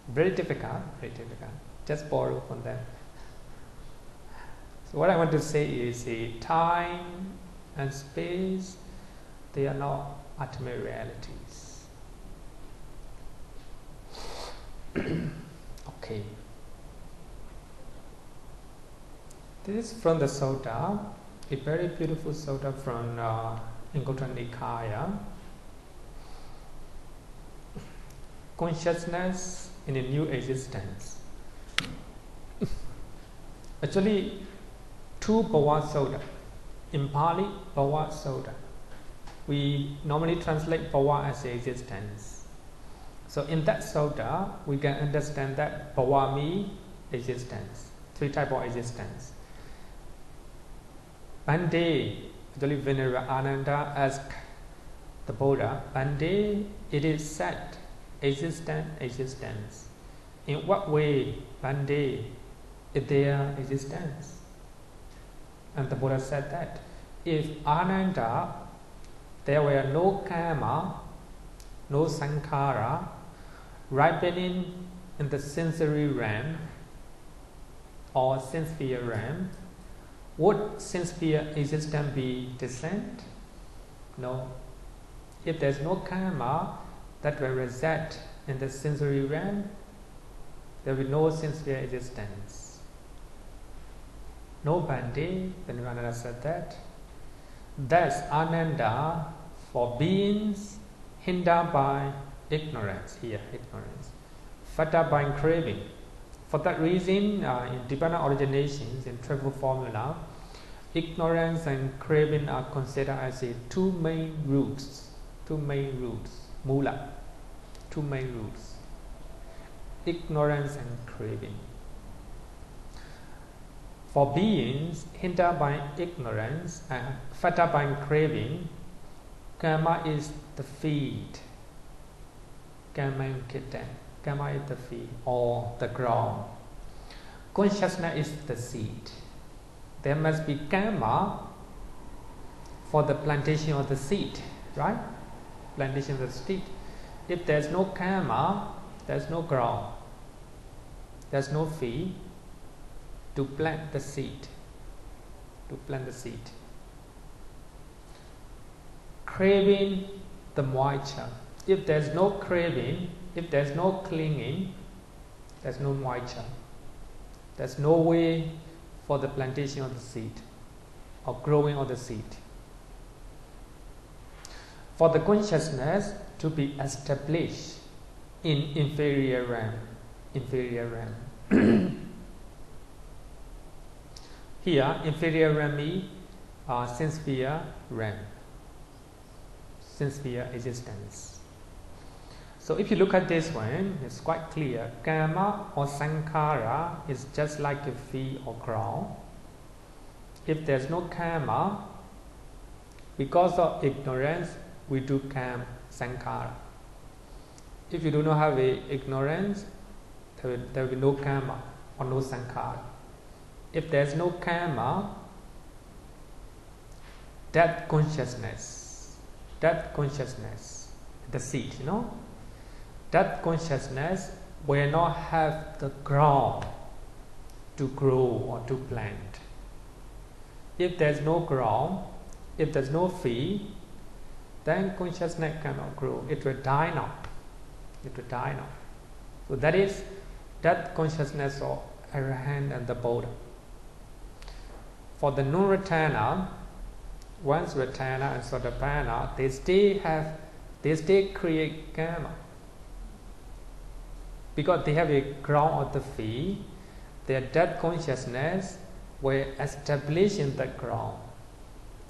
Very difficult, very difficult. Just borrow from them. So what I want to say is time and space, they are not ultimate realities. Okay. This is from the Sutta, a very beautiful Sutta from Anguttara Nikaya. Consciousness in a new existence. Actually, two Bhava Sutta. In Pali, Bhava Sutta. We normally translate Bhava as existence. So in that Sutta, we can understand that Bhava means existence. Three types of existence. Bhante, actually Venerable Änanda asked the Buddha, Bhante, it is said, existence. In what way, Bhante, is there existence? And the Buddha said that if Änanda, there were no karma, no sankhara, ripening in the sensory realm or sense sphere realm, would sense sphere existence be distinct? No. If there's no karma that will result in the sensory realm, there will be no sense sphere existence. No Bhante, Venerable said that. Thus, Änanda, for beings hindered by ignorance, fettered by craving. For that reason, in dependent originations, in triple formula, ignorance and craving are considered as two main roots, mula, two main roots. Ignorance and craving. For beings hindered by ignorance and fettered by craving, karma is the feed. Karma is the feed or the ground. Consciousness is the seed. There must be karma for the plantation of the seed, right? Plantation of the seed. If there's no karma, there's no ground. There's no feed to plant the seed. Craving the moisture. If there's no craving, if there's no clinging, there's no moisture. There's no way for the plantation of the seed or growing of the seed. For the consciousness to be established in inferior realm. Here, inferior realm is sense sphere realm, sense sphere existence. So if you look at this one, it's quite clear. Karma or sankhara is just like a feed or ground. If there's no karma, because of ignorance, we do karma, sankhara. If you do not have ignorance, there will be no karma or no sankhara. If there's no karma, that consciousness, the seed, that consciousness will not have the ground to grow or to plant. If there's no ground, if there's no feed, then consciousness cannot grow. It will die now. So that is that consciousness of Arahant and the Buddha. For the non-returner, once returner and sotapanna, they still create karma. Because they have a ground of the feet, their death consciousness will establish in the ground.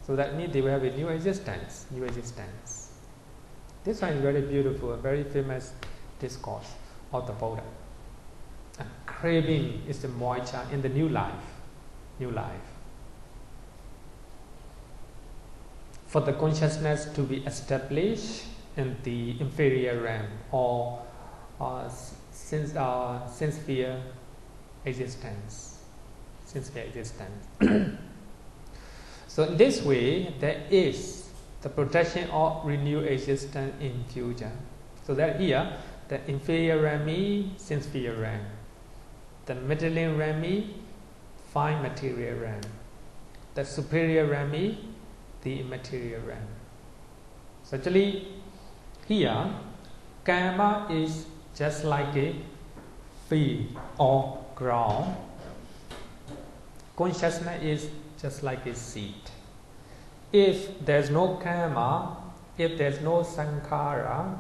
So that means they will have a new existence. This one is very beautiful, a very famous discourse of the Buddha. And craving is the moisture in the new life. For the consciousness to be established in the inferior realm or sense-sphere existence. So in this way, there is the protection of renewed existence in future. So that here, the inferior realm is sense-sphere realm. The middling realm is fine material realm. The superior realm is the immaterial realm. So actually, here, karma is just like a field or ground. Consciousness is just like a seed. If there's no karma, if there's no sankhara,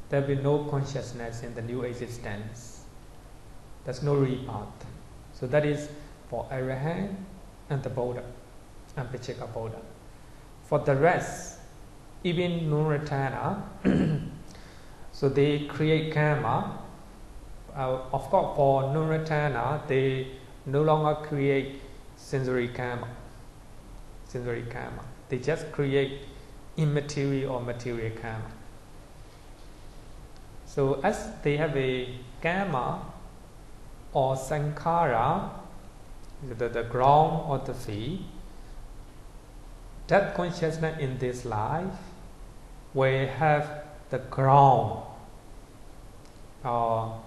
there will be no consciousness in the new existence. There's no rebirth. So that is for Arahant and the Buddha and Paccaya Buddha. For the rest, even non-returner, so they create karma. Of course, for non-returner, they no longer create sensory karma. They just create immaterial or material karma. So as they have a karma or sankhara, the ground or the feet, that consciousness in this life will have the ground, or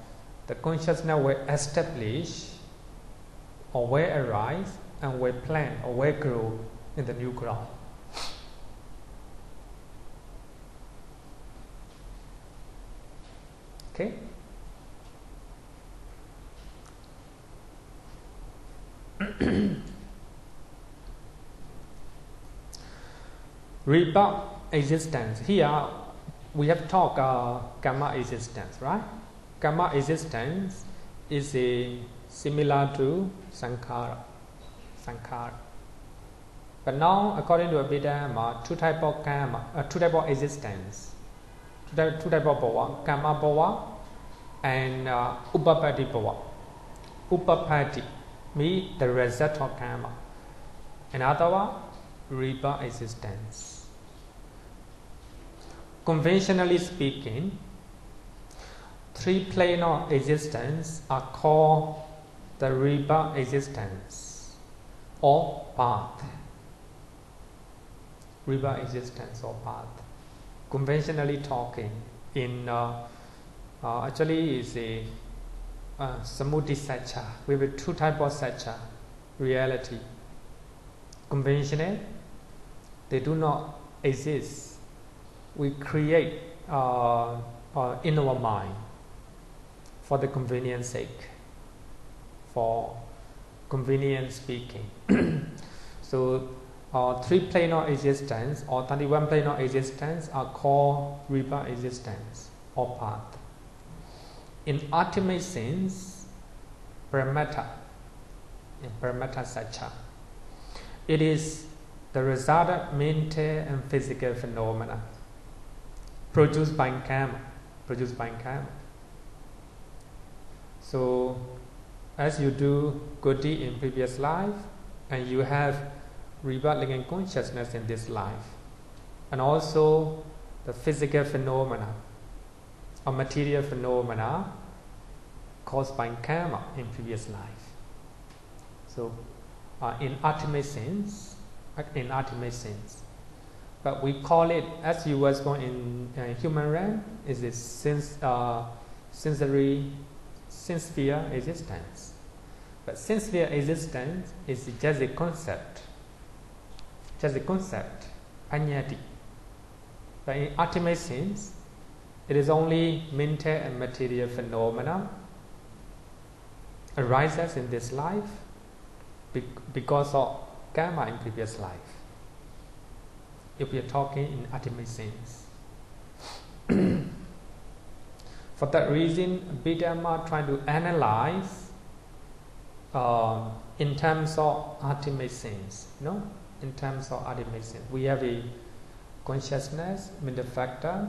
the consciousness will establish or will arise and will plant or will grow in the new ground. Okay? Rebirth existence. Here we have talked karma existence, right? Karma existence is similar to sankhara. But now, according to Abhidhamma, two type of karma, two type of existence, two type of bhava, karma bhava and upapati bhava. Upapati means the result of karma. Another one, rebirth existence. Conventionally speaking, three plane of existence are called the rebirth existence or path. Rebirth existence or path. Conventionally talking, in actually is a samuti satcha. We have two types of satcha reality. Conventional, they do not exist. We create in our mind for the convenience sake, for convenience speaking. So three plane of existence or 31 plane of existence are called rebirth existence or path. In ultimate sense, paramattha, in paramattha satcha, it is the result of mental and physical phenomena produced by karma. So, as you do good deed in previous life, and you have rebirth in consciousness in this life, and also the physical phenomena or material phenomena caused by karma in previous life. So, in ultimate sense, but we call it, as you was born in human realm, is this sensory sphere existence. But sense sphere existence is just a concept, anyati. But in ultimate sense, it is only mental and material phenomena arises in this life because of karma in previous life. If we are talking in ultimate sense. For that reason, Abhidhamma trying to analyze in terms of ultimate sense. In terms of ultimate sense, we have a consciousness, mental factor,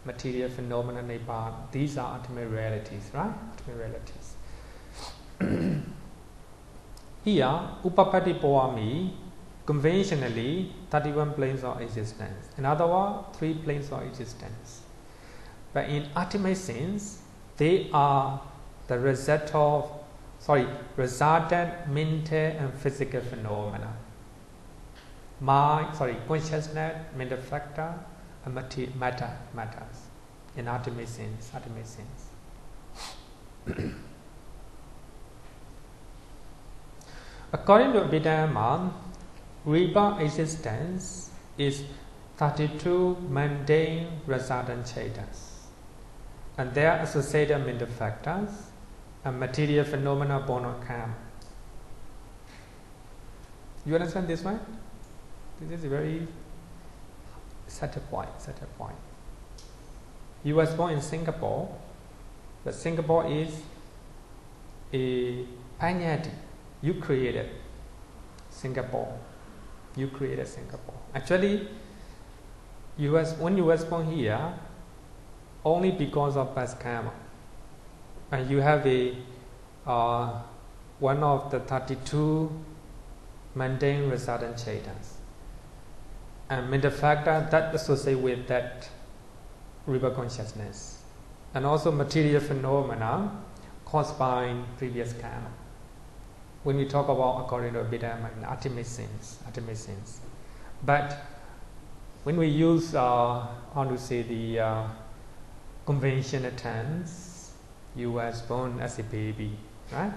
material phenomena, nibbana. These are ultimate realities, right? Ultimate realities. Here, upapati pawami, conventionally 31 planes of existence. In other words, 3 planes of existence. But in ultimate sense, they are the resultant mental and physical phenomena. Consciousness, mental factor, and matters. In ultimate sense. According to Abhidhamma, rebirth existence is 32 mundane resultant chatas, and they are associated mental factors and material phenomena born of karma. You understand this, right? This is a very subtle point. You was born in Singapore, but Singapore is a anyati. You created Singapore. Actually, when you was born here, only because of past karma, and you have a one of the 32 mundane resultant chatas, and mental factor that associate with that rebirth consciousness, and also material phenomena caused by previous karma. When we talk about according to Abhidhamma in ultimate sense. But when we use the conventional terms, you was born as a baby, right?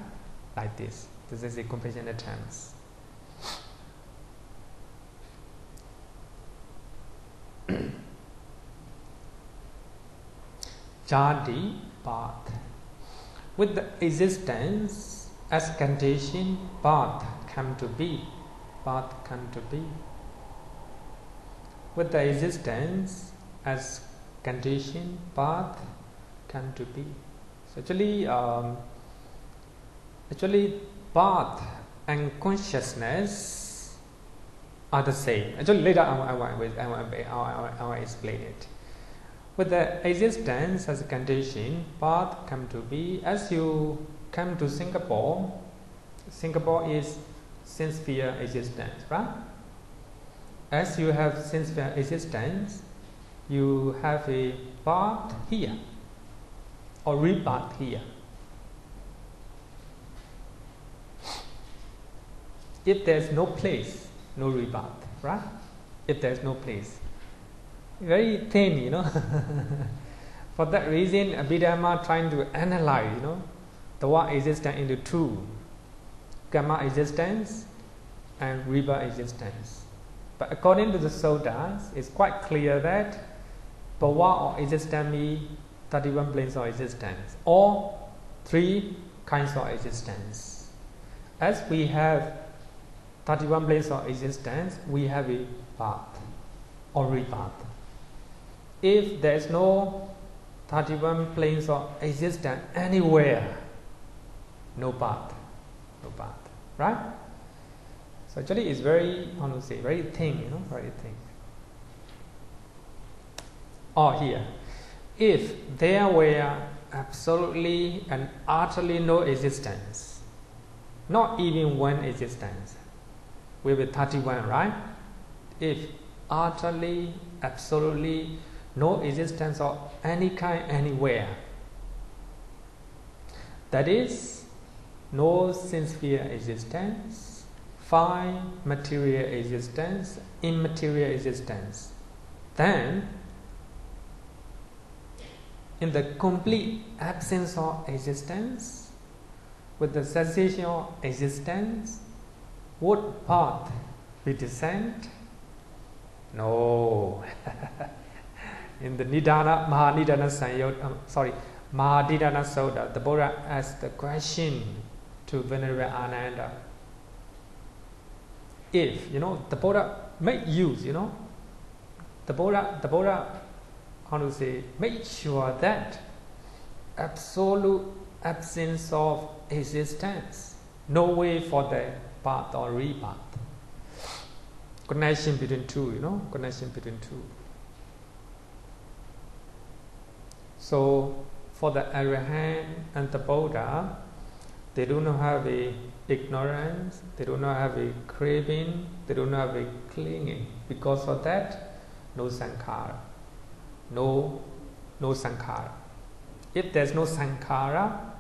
Like this. This is a conventional terms. Jāti, birth. With the existence as condition, birth come to be. With the existence as condition, birth come to be. So actually, birth and consciousness are the same. Actually, later I will explain it. With the existence as a condition, birth come to be. As you come to Singapore is sense sphere existence, right? As you have sense sphere existence, you have a birth here or rebirth here. If there's no place, no rebirth, right? If there's no place, very thin, For that reason, Abhidhamma trying to analyze, the world existence into 2: karma existence and rebirth existence. But according to the Suttas, it's quite clear that bhava or existence means 31 planes of existence, or 3 kinds of existence. As we have 31 planes of existence, we have a birth or rebirth. If there is no 31 planes of existence anywhere, no birth, right? So actually, it's very, very thin, very thin. Or here, if there were absolutely and utterly no existence, not even one existence. We have 31, right? If utterly, absolutely no existence of any kind anywhere, that is, no sense-sphere existence, fine material existence, immaterial existence, then in the complete absence of existence, with the cessation of existence, would path be descent? No. In the Mahadidana Sutta, the Buddha asked the question to Venerable Änanda. If, the Buddha made use, the Buddha, how to say, make sure that absolute absence of existence, no way for the path or rebirth. Connection between two, connection between two. So, for the Arahant and the Buddha, they do not have a ignorance, they do not have a craving, they do not have a clinging. Because of that, no sankhara. No sankhara. If there's no sankhara,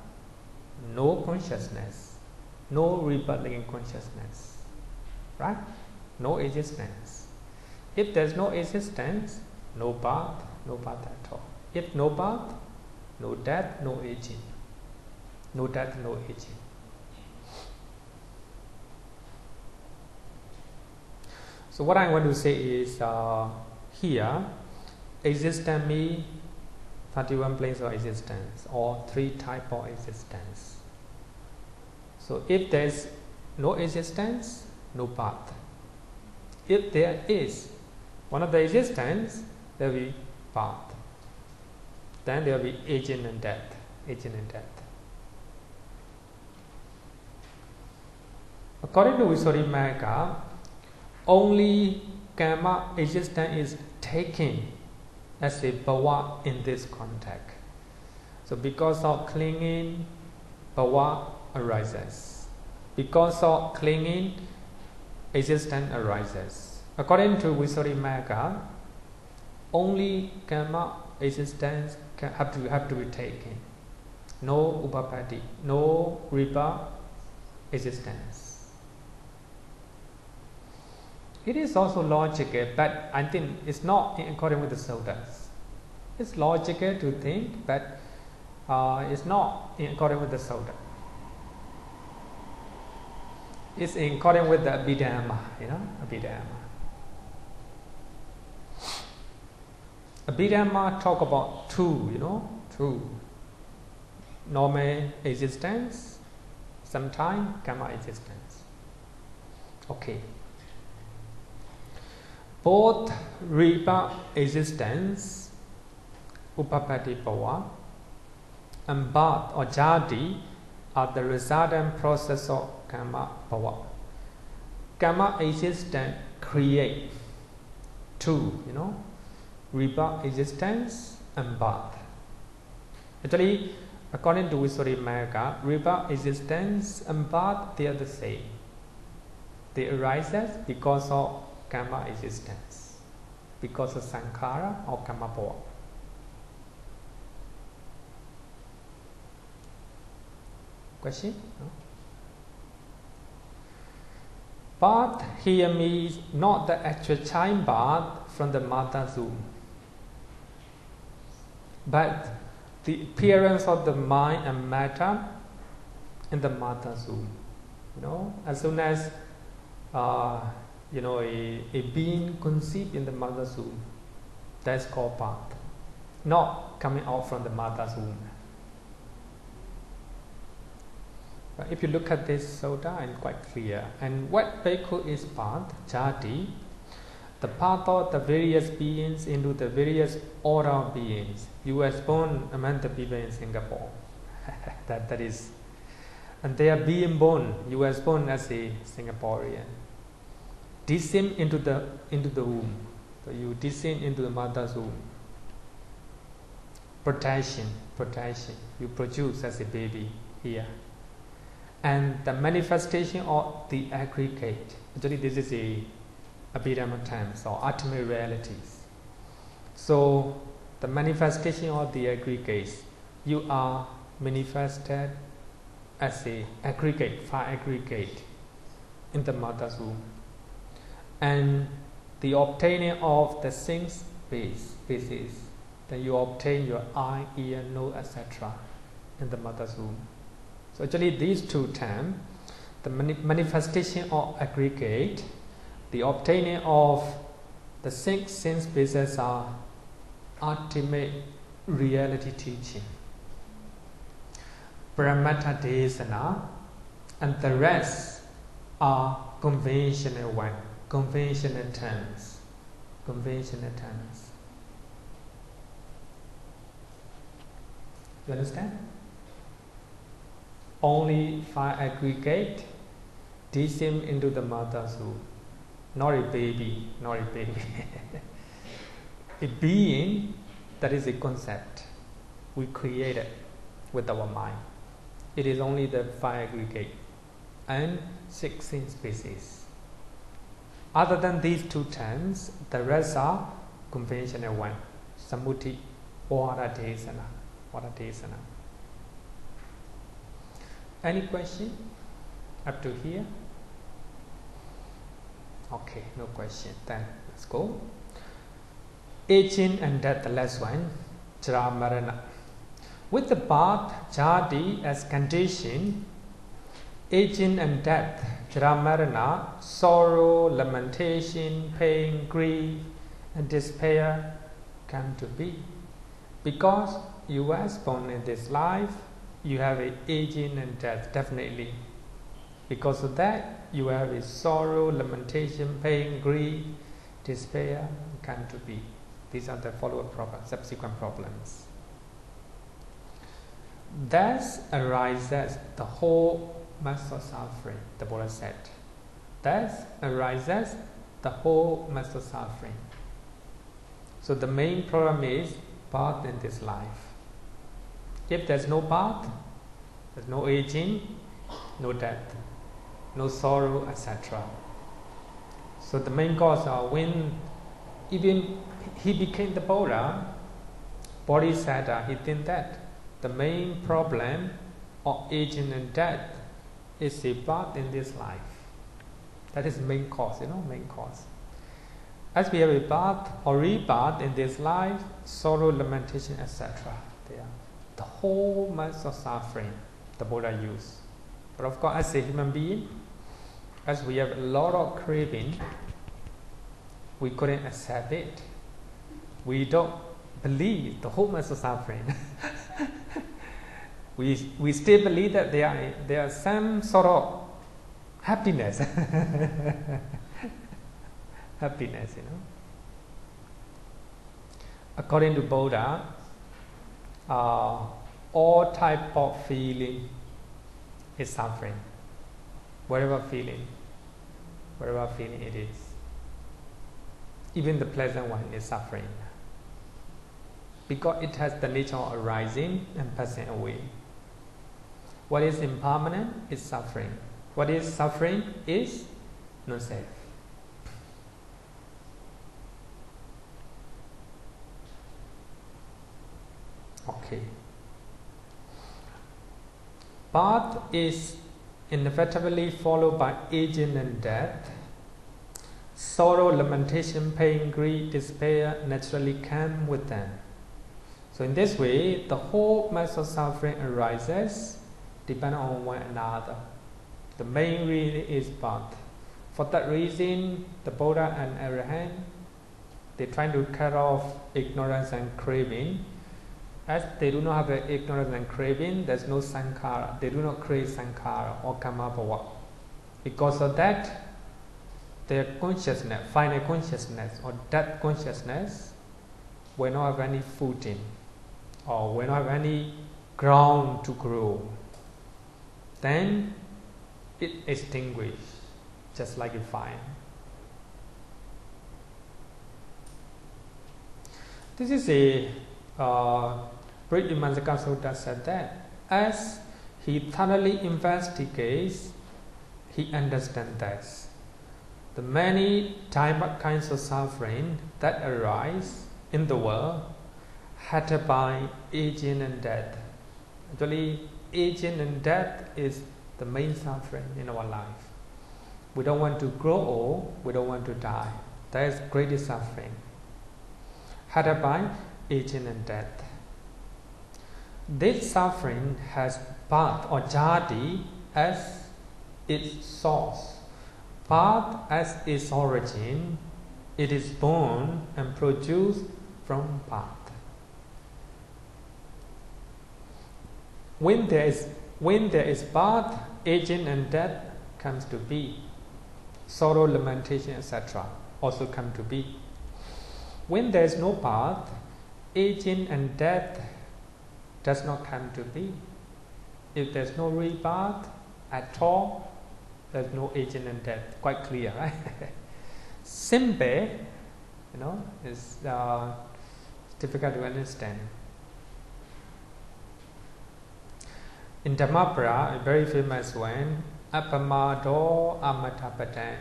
no consciousness, no rebirthing consciousness, right? No existence. If there's no existence, no birth at all. If no birth, no death, no aging. No death, no aging. So what I want to say is here, existence means 31 planes of existence or 3 types of existence. So if there is no existence, no path. If there is one of the existence, there will be path. Then there will be aging and death. Aging and death. According to Visuddhimagga, only karma existence is taken as a bhava in this context. So because of clinging, bhava arises. Because of clinging, existence arises. According to Visuddhimagga, only karma existence have to be taken. No upapati, no rebirth existence. It is also logical, but I think it's not in accordance with the suttas. It's logical to think, but it's not in accordance with the sutta. It's in accordance with the Abhidhamma, Abhidhamma. Abhidhamma talk about two normal existence, sometimes karma existence. Okay. Both rebirth existence, upapati bhava, and birth or jāti are the resultant process of karma bhava. Karma existence create two, rebirth existence and birth. Actually, according to Visuddhimagga, rebirth existence and birth, they are the same. They arise because of karma existence, because of sankhara or karma bhava. Question? No? Birth here means not the actual child birth from the mother's womb, but the appearance of the mind and matter in the mother's womb. As soon as a being conceived in the mother's womb, that's called birth, not coming out from the mother's womb. But if you look at this sutta, it's quite clear. And what bhikkhu is birth, jāti, the path of the various beings into the various order of beings. You were born among the people in Singapore. that is. And they are being born. You were born as a Singaporean. Descend into the womb. So you descend into the mother's womb. Protection. You produce as a baby here. and the manifestation of the aggregate. Actually, this is a Abhidhamma terms or ultimate realities. So, the manifestation of the aggregates, you are manifested as a aggregate, fire aggregate in the mother's womb, and the obtaining of the sense basis, then you obtain your eye, ear, nose, etc. in the mother's womb. So actually these two terms, the manifestation of aggregate, the obtaining of the six sense bases, are ultimate reality teaching. Paramata Desana, and the rest are conventional one, conventional terms. Conventional terms. You understand? Only five aggregate descend into the mother's womb. Not a baby, not a baby. A being, that is a concept we created with our mind. It is only the five aggregate and 16 species. Other than these two terms, the rest are conventional one. Samuti, Vada Desana. Vada Desana. Any question up to here? Okay, no question. Then let's go. Aging and death, the last one. Jarā-maraṇa. With the birth, jāti as condition, aging and death, jarā-maraṇa, sorrow, lamentation, pain, grief, and despair come to be. Because you were born in this life, you have a aging and death, definitely. Because of that, you have a sorrow, lamentation, pain, grief, despair come to be. These are the follow-up problems, subsequent problems. Thus arises the whole mass of suffering, the Buddha said. Thus arises the whole mass of suffering. So the main problem is birth in this life. If there's no birth, there's no aging, no death, no sorrow, etc. So the main cause are when even he became the Buddha, Bodhisattva, he think that the main problem of aging and death is a birth in this life. That is the main cause, main cause. As we have a birth or rebirth in this life, sorrow, lamentation, etc. There, the whole mass of suffering the Buddha used. But of course, as a human being, as we have a lot of craving, we couldn't accept it. We don't believe the whole mass of suffering. we still believe that there are some sort of happiness. Happiness, According to Buddha, all type of feeling is suffering. Whatever feeling it is. Even the pleasant one is suffering. Because it has the nature of arising and passing away. What is impermanent is suffering. What is suffering is non-self. Okay. Birth is inevitably followed by aging and death. Sorrow, lamentation, pain, grief, despair naturally come with them. So in this way, the whole mass of suffering arises depending on one another. The main reason is birth. For that reason, the Buddha and Arahant, they try to cut off ignorance and craving. As they do not have ignorance and craving, there's no sankhara. They do not crave sankhara or kamabhava. Because of that, their consciousness, final consciousness or death consciousness, will not have any footing or will not have any ground to grow. Then it extinguishes, just like a fire. This is a Brihamanjaka Sutta said that as he thoroughly investigates, he understands that the many kinds of suffering that arise in the world headed by aging and death. Actually, aging and death is the main suffering in our life. We don't want to grow old, we don't want to die. That is greatest suffering. Headed by aging and death. This suffering has birth or jāti as its source. Birth as its origin, it is born and produced from birth. When there is birth, aging and death comes to be. Sorrow, lamentation, etc. also come to be. When there is no birth, aging and death does not come to be. If there is no rebirth at all, there is no aging and death. Quite clear, right? Simple, is difficult to understand. In Dhammapara, a very famous one, apamado amatapatan.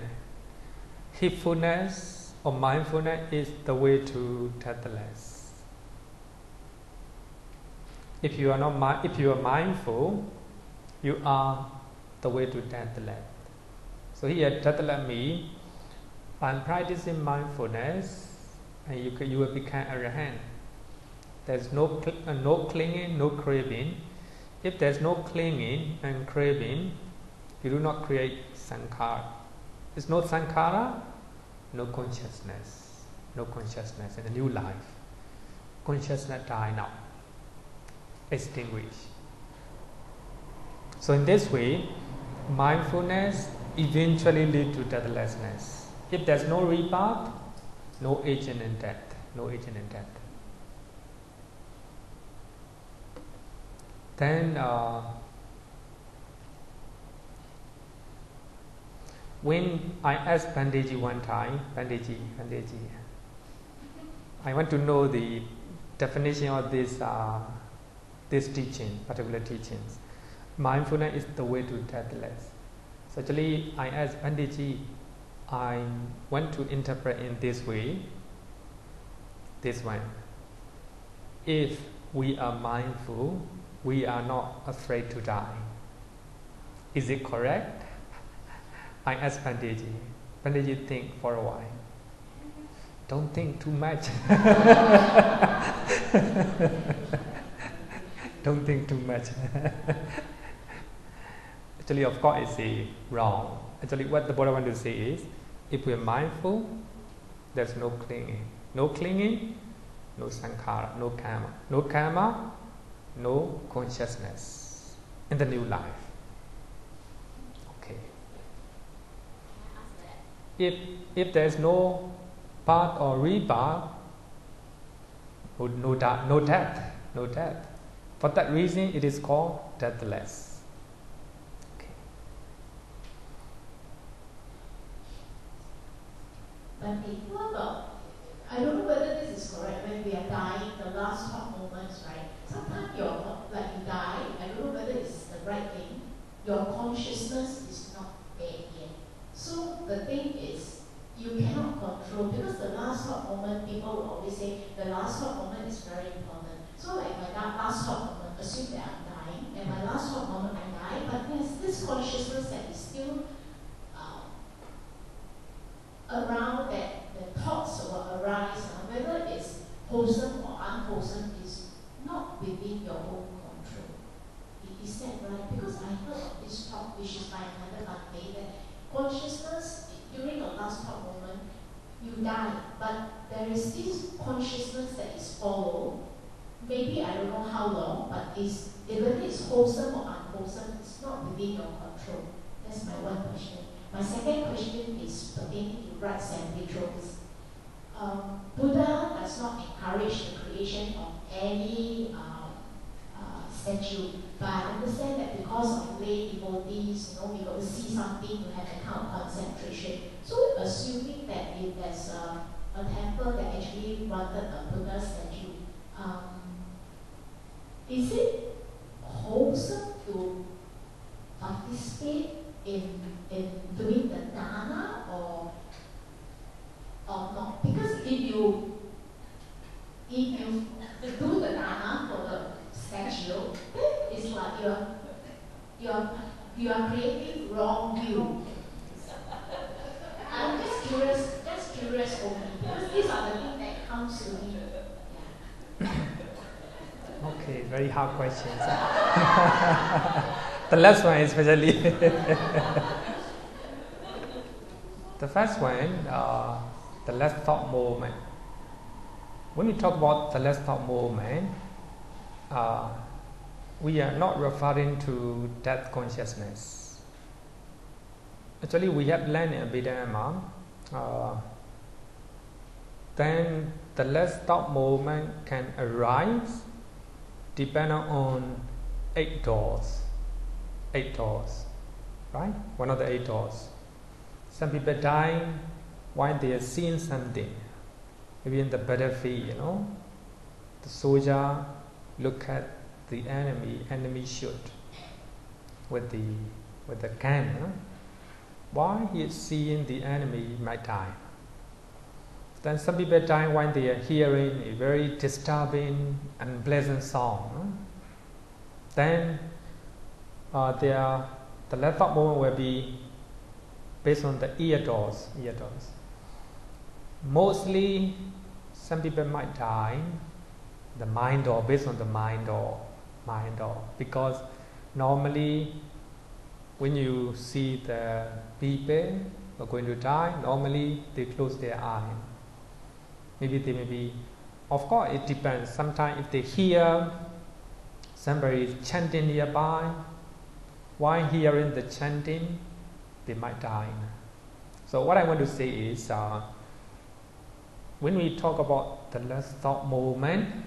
Heedfulness or mindfulness is the way to deathless. If you are mindful, you are the way to deathless. So here, deathless means by practicing mindfulness, and you will become arahant. There's no clinging, no craving. If there's no clinging and craving, you do not create sankhara. There's no sankhara, no consciousness. No consciousness in a new life. Consciousness die now. Extinguish. So in this way, mindfulness eventually leads to deathlessness. If there's no rebirth, no aging and death. No aging and death. Then when I asked Bhanteji one time, Bhanteji, I want to know the definition of this teaching, particular teachings. Mindfulness is the way to deathless. So actually, I asked Bhanteji, I want to interpret in this way, this one. If we are mindful, we are not afraid to die. Is it correct? I asked Bhanteji. Bhanteji think for a while. Don't think too much. Don't think too much. Actually, of course, it's wrong. Actually, what the Buddha wants to say is, if we are mindful, there's no clinging. No clinging, no sankhara, no karma. No karma, no consciousness in the new life. Okay. If there is no birth or rebirth, no death. For that reason, it is called deathless. Okay. What about, I don't know whether this is correct, when we are dying, the last hot moments, right? Sometimes you die, I don't know whether it's the right thing, your consciousness is not there yet. So the thing is, you cannot control, because the last hot moment, people will always say, the last hot moment is very important. So like my last hot moment, assume that I'm dying, and my last hot moment I die, but there's this consciousness that is still around, that the thoughts will arise, whether it's wholesome or unwholesome is not within your own control. Is that right? Because I heard of this talk, which is by another Bhante, that consciousness, during the last thought moment, you die, but there is this consciousness that is followed. Maybe I don't know how long, but whether it's wholesome or unwholesome, it's not within your control. That's my one question. My second question is pertaining to rights and rituals. Buddha does not encourage the creation of any statue, but I understand that because of lay devotees, we got to see something to have a kind of concentration. So assuming that if there's a temple that actually wanted a Buddha statue, is it wholesome to if you do the tanhā for the sensual, it's like you are creating wrong view. I'm just curious only, because these are the things that comes to me. Okay, very hard questions. The last one especially. The first one, the last thought movement. When we talk about the last thought movement, we are not referring to death consciousness. Actually, we have learned in Abhidhamma, then the last thought movement can arise depending on 8 doors. 8 doors, right? One of the 8 doors. Some people die while they are seeing something. Maybe in the battlefield, the soldier look at the enemy shoot with the gun. While he is seeing the enemy might die. Then some people die when they are hearing a very disturbing, unpleasant song. Then the last thought moment will be based on the ear doors. Mostly, some people might die the mind door, based on the mind door, because normally when you see the people who are going to die, normally they close their eyes. Maybe they may be, of course it depends. Sometimes if they hear somebody chanting nearby, while hearing the chanting, they might die. So what I want to say is, when we talk about the last thought movement,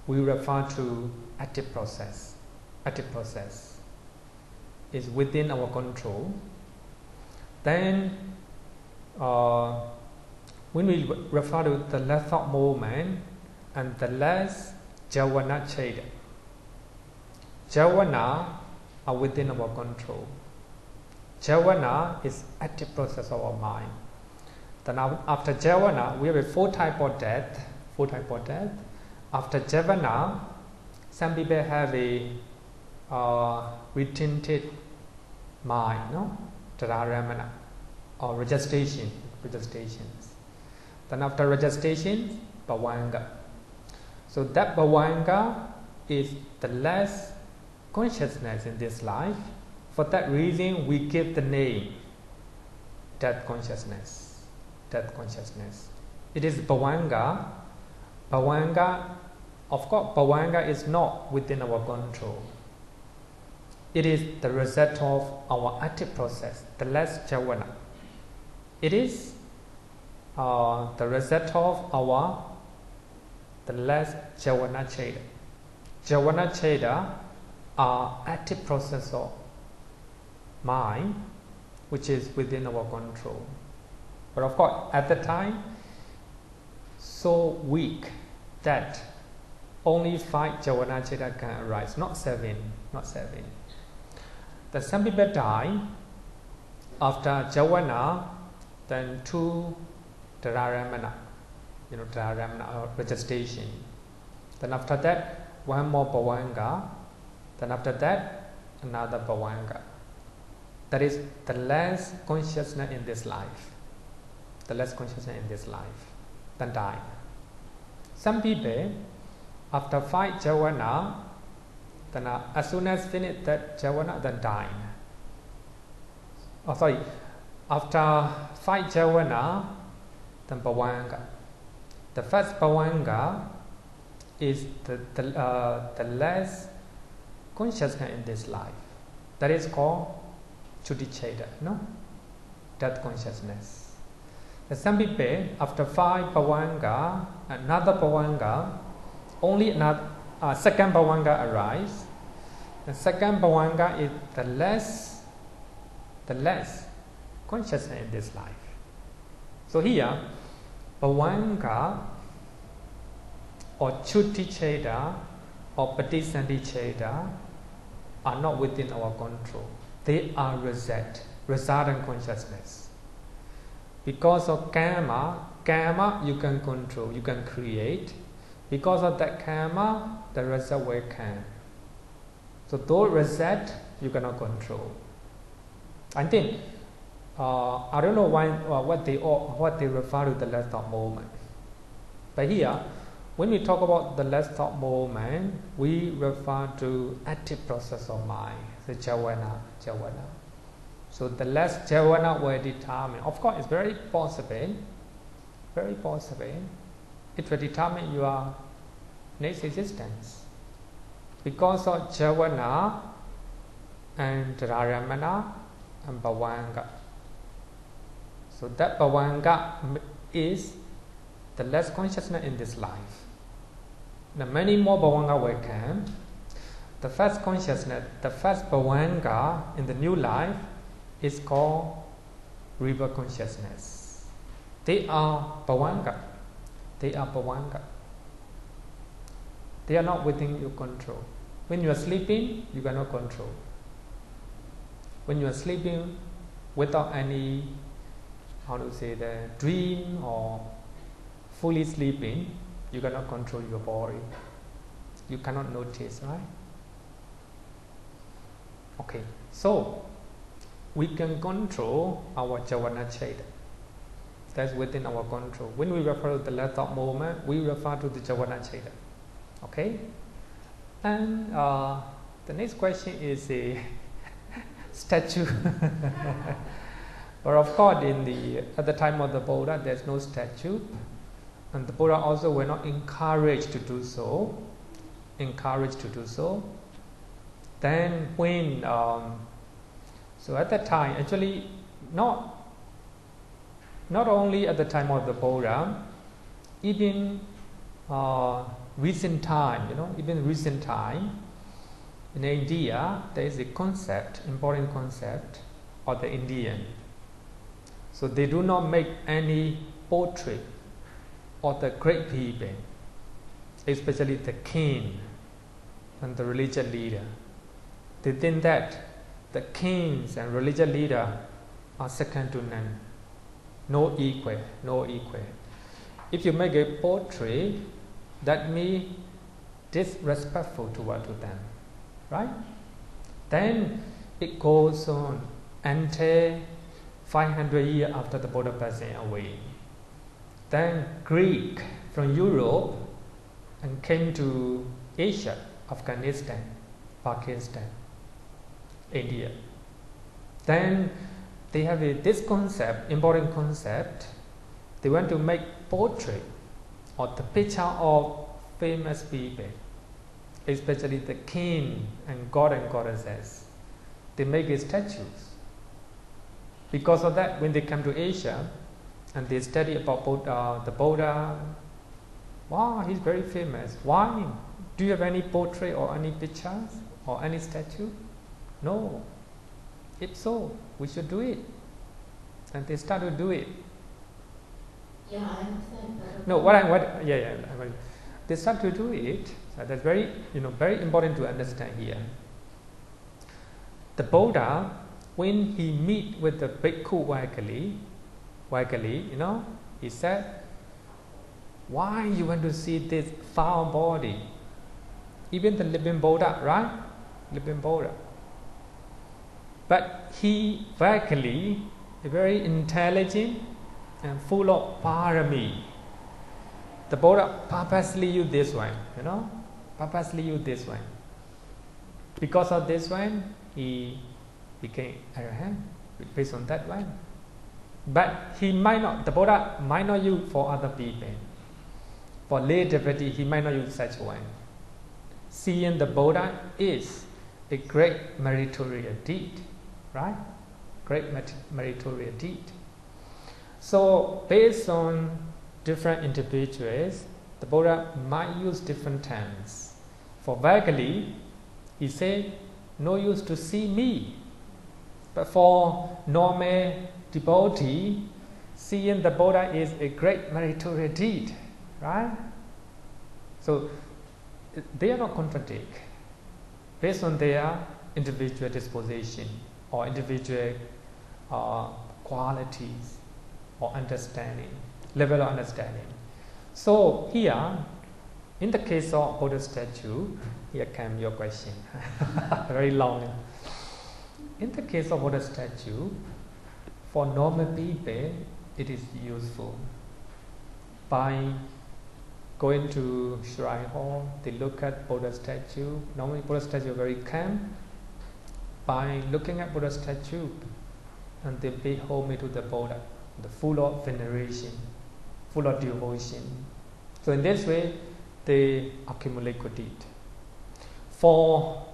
we refer to active process. Active process is within our control. Then, when we refer to the last thought movement and the last javana cheda, javana are within our control. Javana is active process of our mind. Then after javana, we have 4 types of death. After javana, some people have a retinted mind, jarā-maraṇa, or registration. Then after registration, bhavanga. So that bhavanga is the last consciousness in this life. For that reason, we give the name death consciousness. It is bhavanga. Bhavanga, of course, bhavanga is not within our control. It is the result of our active process, the last javana. It is the result of the last javana cheda. Javana cheda are active process of mind, which is within our control. But of course, at the time, so weak that only 5 javana cheda can arise, not 7. Then some people die after javana, then 2 jarā-maraṇa, jarā-maraṇa or registration. Then after that, 1 more bhavanga. Then after that, another bhavanga. That is the last consciousness in this life. Then die. Some people, after 5 javana, then as soon as finish that javana, then die. After 5 javana, then bhavanga. The first bhavanga is the last consciousness in this life. That is called cheda, death consciousness. Some people, after 5 bhavanga, another bhavanga, only another second bhavanga arise. The second bhavanga is the less consciousness in this life. So here, bhavanga or chuti cheda or patisanti cheda are not within our control. They are resultant consciousness. Because of karma you can control, you can create. Because of that karma, the result will come. So those result you cannot control. I think I don't know why what they refer to the last thought moment. But here, when we talk about the last thought moment, we refer to active process of mind, the javana. So the last javana will determine. Of course, it's very possible. It will determine your next existence. Because of javana and jarā-maraṇa and bhavanga. So that bhavanga is the less consciousness in this life. Now many more bhavanga will come. The first consciousness, the first bhavanga in the new life is called river consciousness. They are bhavanga. They are not within your control. When you are sleeping, you cannot control. When you are sleeping without any, the dream or fully sleeping, you cannot control your body. You cannot notice, right? Okay, so we can control our javana-cheta. That's within our control. When we refer to the last thought moment, we refer to the javana-cheta. Okay? And the next question is a statue. But of course, at the time of the Buddha, there's no statue. And the Buddha also were not encouraged to do so. Then when, so at that time, actually, not only at the time of the Buddha, even recent time, in India, there is a important concept of the Indian. So they do not make any portrait of the great people, especially the king and the religious leader. They think that the kings and religious leaders are second to none, no equal. If you make a portrait, that means disrespectful toward them, right? Then it goes on until 500 years after the Buddha passing away. Then Greek from Europe and came to Asia, Afghanistan, Pakistan, India. Then they have this concept, important concept. They want to make portrait or the picture of famous people, especially the king and god and goddesses. They make statues. Because of that, when they come to Asia and they study about the Buddha, wow, he's very famous. Why? Do you have any portrait or any pictures or any statue? No. If so, we should do it. And they start to do it. Yeah, I understand. No, they start to do it. So that's very important to understand here. The Buddha, when he meet with the bhikkhu Vakali, he said, why you want to see this foul body? Even the living Buddha, right? Living Buddha. But he, Vakali, is very intelligent and full of parami. The Buddha purposely used this one, Because of this one, he became arahant based on that one. But the Buddha might not use for other people. For lay devotee, he might not use such one. Seeing the Buddha is a great meritorious deed, right? Great meritorious deed. So, based on different individuals, the Buddha might use different terms. For Vakali, he said, no use to see me. But for normal devotee, seeing the Buddha is a great meritorious deed, right? So, they are not contradict based on their individual disposition or individual qualities or understanding, level of understanding. So here, In the case of Buddha statue, here comes your question, very long. In the case of Buddha statue, for normal people, it is useful. By going to Shrine Hall, they look at Buddha statue. Normally Buddha statue is very calm. By looking at Buddha statue, and they pay homage to the Buddha, the full of veneration, full of devotion. So in this way, they accumulate good deed. For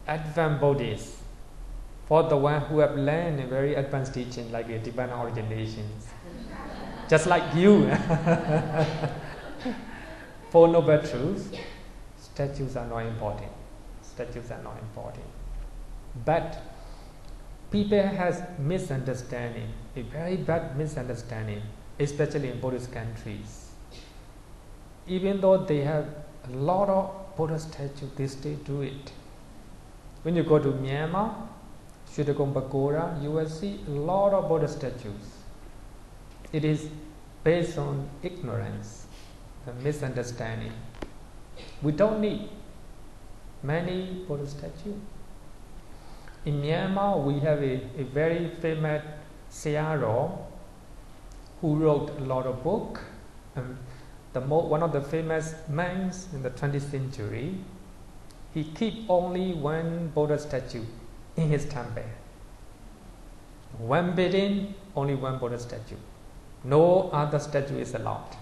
advanced Buddhists, for the one who have learned a very advanced teaching like a divine originations, just like you, for noble truths, statues are not important. Statues are not important. But people has misunderstanding, a very bad misunderstanding, especially in Buddhist countries. Even though they have a lot of Buddha statues, they still do it. When you go to Myanmar, Shuddhakumbhagora, you will see a lot of Buddha statues. It is based on ignorance and misunderstanding. We don't need many Buddha statues. In Myanmar, we have a very famous Sayadaw who wrote a lot of books. One of the famous monks in the 20th century, he keep only one Buddha statue in his temple. One building, only one Buddha statue. No other statue is allowed.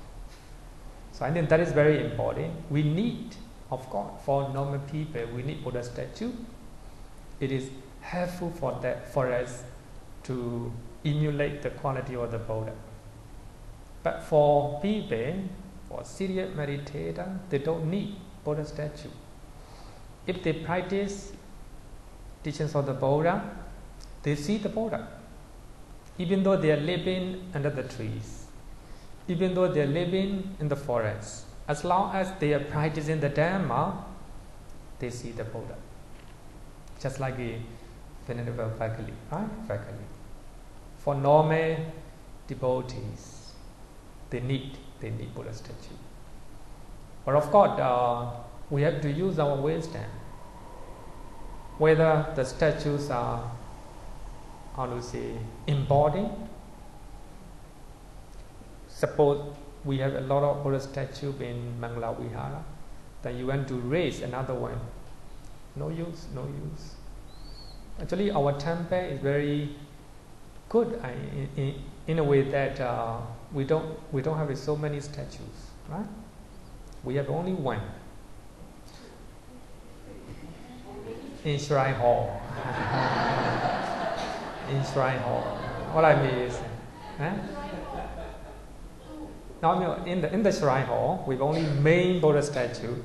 So I think that is very important. We need, of course, for normal people, we need Buddha statue. It is helpful for us to emulate the quality of the Buddha. But for people, for serious meditator, they don't need Buddha statue. If they practice teachings of the Buddha, they see the Buddha. Even though they are living under the trees, even though they are living in the forest, as long as they are practicing the Dhamma, they see the Buddha. Just like a venerable faculty, right? Faculty. For normal devotees, they need Buddha statue. But of course, we have to use our wisdom. Whether the statues are, embodied. Suppose we have a lot of Buddha statues in Mangala Vihara, then you want to raise another one. No use. Actually, our temple is very good in a way that we don't have so many statues, right? We have only one in Shrine Hall. In Shrine Hall. What I mean is, no, in the Shrine Hall, we've only main Buddha statue.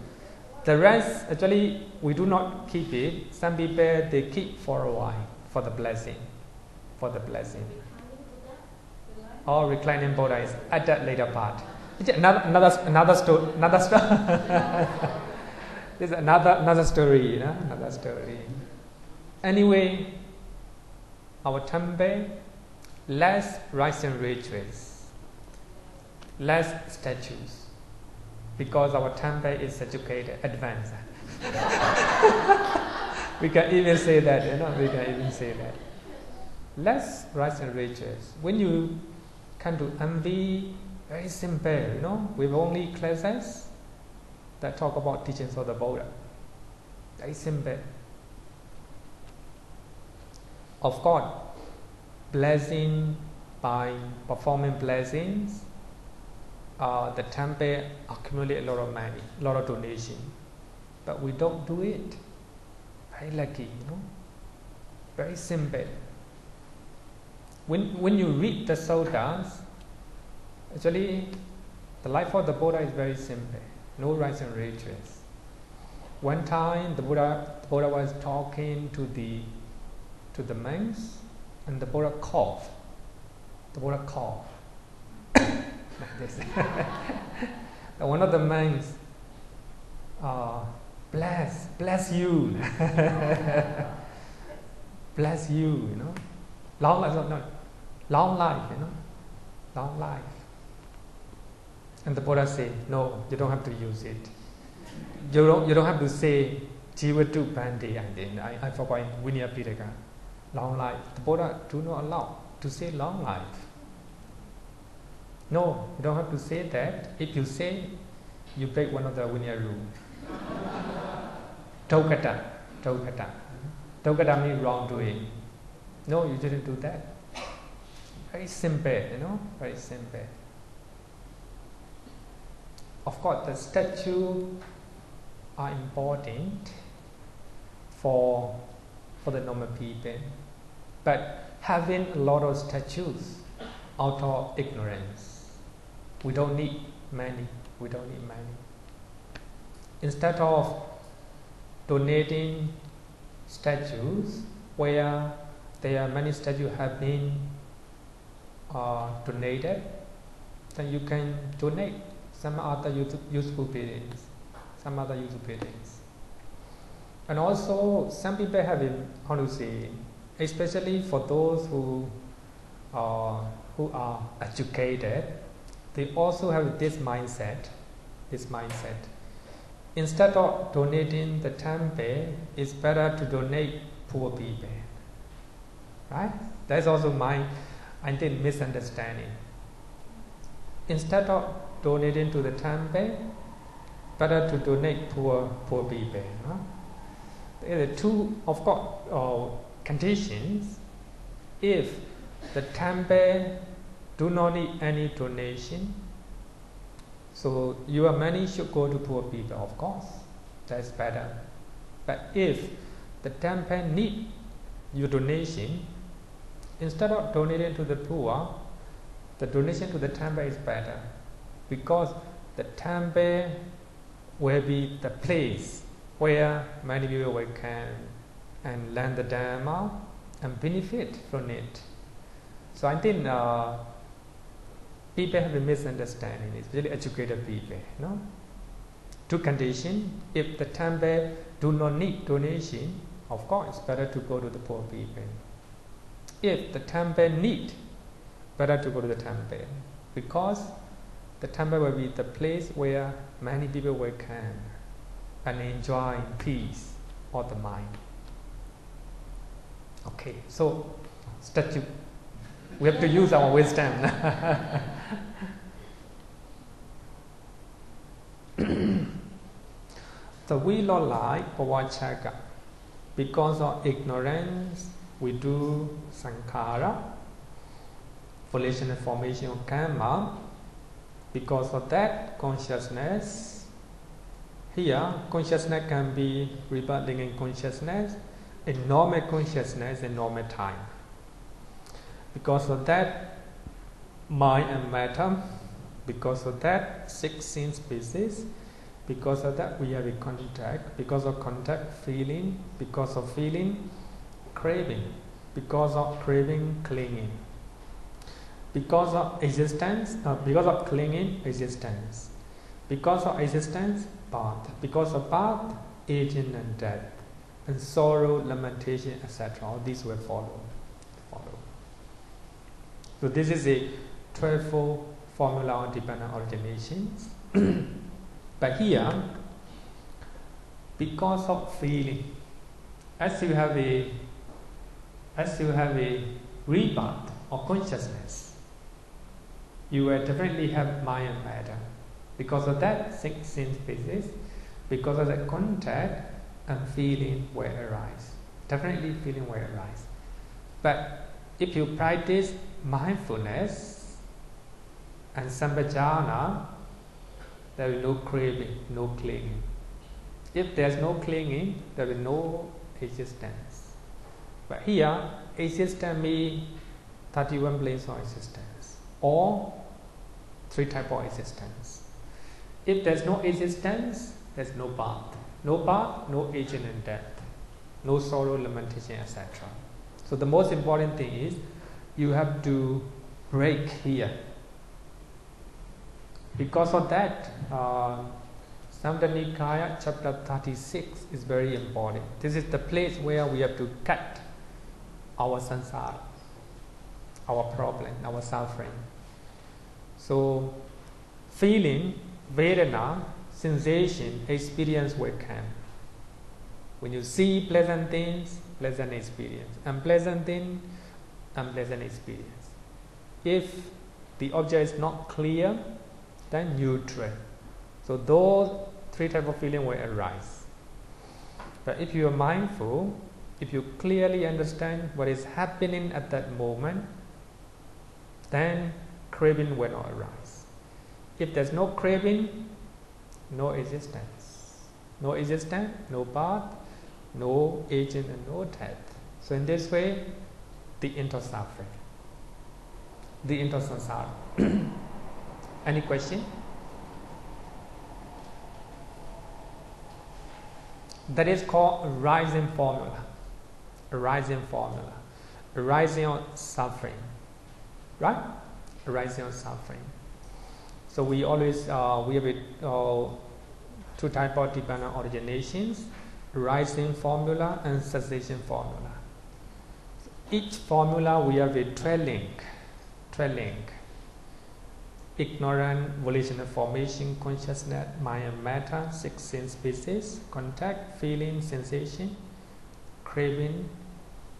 The rest, actually, we do not keep it. Some people, they keep for a while, for the blessing. Or reclining Buddha is at that later part. It's another story. It's another story, another story. Anyway, our temple, less rites and rituals, less statues, because our temple is educated, advanced. We can even say that, Less rites and rituals. When you come to MV, very simple, with only classes that talk about teachings of the Buddha. Very simple. Of course, blessing, by performing blessings, the temple accumulate a lot of money, a lot of donation. But we don't do it. Very lucky, Very simple. When you read the suttas, actually, the life of the Buddha is very simple. No rites and rituals. One time, the Buddha was talking to the monks, and the Buddha coughed. Like this. And one of the monks, bless you, bless you, long life, long life. And the Buddha said, no, you don't have to use it. You don't have to say Jivatu Bhante and then I forgot in Vinaya Pitaka, long life. The Buddha do not allow to say long life. No, you don't have to say that. If you say, you break one of the Vinaya rules. Taukata. Taukata means wrongdoing. No, you didn't do that. Very simple, very simple. Of course, the statutes are important for the normal people, but having a lot of statutes out of ignorance, we don't need many. Instead of donating statues where there are many statues have been donated, then you can donate some other useful buildings. And also, some people have been, especially for those who are educated, they also have this mindset. Instead of donating the temple, it's better to donate poor people. Right? That's also my, misunderstanding. Instead of donating to the temple, better to donate poor people. There are two, of course, conditions. If the temple do not need any donation, so your money should go to poor people, of course. That's better. But if the temple need your donation, instead of donating to the poor, the donation to the temple is better, because the temple will be the place where many people will come and learn the Dhamma and benefit from it. So I think people have a misunderstanding, especially educated people. Two conditions: if the temple do not need donation, of course, it's better to go to the poor people. If the temple need, better to go to the temple, because the temple will be the place where many people will come and enjoy peace of the mind. Okay, so statute. We have to use our wisdom. So we not like pavachaka. Because of ignorance, we do sankhara, volition and formation of karma. Because of that, consciousness, here, consciousness can be rebirthing in consciousness, in normal consciousness, in normal time. Because of that, mind and matter, because of that, 16 species, because of that, we have a contact, because of contact, feeling, because of feeling, craving, because of craving, clinging. Because of existence, because of clinging, existence. Because of existence, birth. Because of birth, aging and death. And sorrow, lamentation, etc. All these will follow. So this is a 12-fold formula on dependent originations. But here, because of feeling, as you have a rebirth of consciousness, you will definitely have mind and matter. Because of that, 16 species, because of that contact, and feeling will arise. Definitely feeling will arise. But if you practice mindfulness and sampajana, there will be no craving, no clinging. If there's no clinging, there will be no existence. But here, existence means 31 planes of existence, or 3 types of existence. If there's no existence, there's no birth. No birth, no aging and death. No sorrow, lamentation, etc. So the most important thing is, you have to break here. Because of that, Samyutta Nikaya chapter 36 is very important. This is the place where we have to cut our samsara, our problem, our suffering. So, feeling, Vedana, sensation, experience will come. When you see pleasant things, pleasant experience. Unpleasant thing, unpleasant experience. If the object is not clear, then neutral. So those three types of feeling will arise. But if you are mindful, if you clearly understand what is happening at that moment, then craving will not arise. If there's no craving, no existence. No existence, no path, no agent, and no death. So in this way, the end of suffering. The end of samsara. Any question? That is called a rising formula. A rising formula. A rising of suffering. Right? A rising of suffering. So we always, we have two types of dependent originations, rising formula and cessation formula. Each formula we have a trailing. Ignorant, volitional formation, consciousness, mind and matter, 6 sense species, contact, feeling, sensation, craving,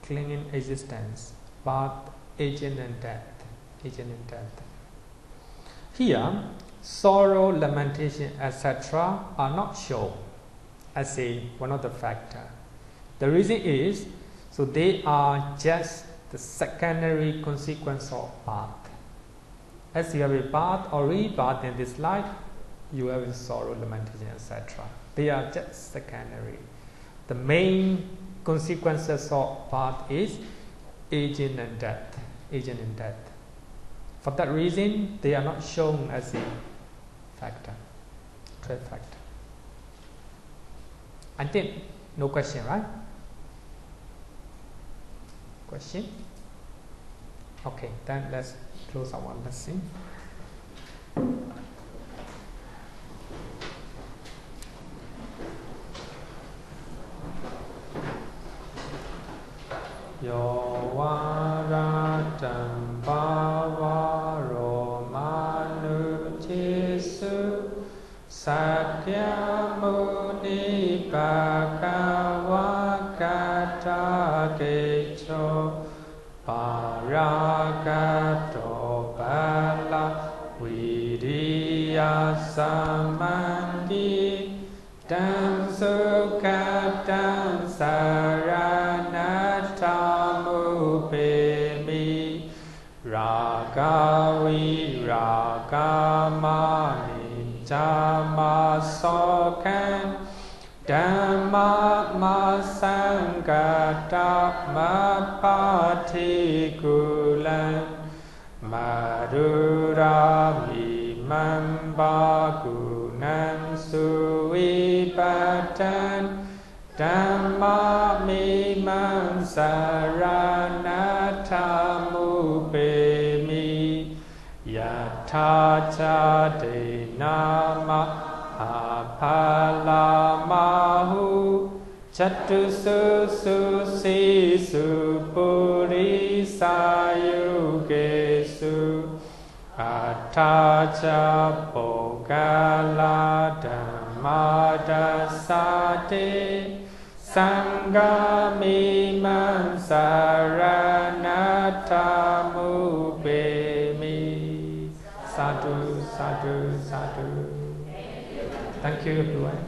clinging, existence, birth, agent and death. Here, sorrow, lamentation, etc. are not shown as one of the factors. The reason is, so they are just the secondary consequence of birth. As you have a birth or rebirth in this life, you have a sorrow, lamentation, etc. They are just secondary. The main consequences of birth is aging and death. For that reason, they are not shown as a factor, trade factor. I think no question, right? Question? Okay, then let's close our lesson. Yo varatam bhavaro manu jesu sakya muni bhagava kata kecho paragato bala viriya samadhi dansukatan saranatamu bemi ragavi ragamani jamasokan Dhamma masangata mapatikulan madura mimambagunan suwipatan Dhamma mimam saranatamu bemi yatha jade nama apalamahu chatusu susisu purisayugesu atacha pogala dhammadasate sangamimam saranatamu bemi. Sadhu, sadhu, sadhu. Thank you, everyone.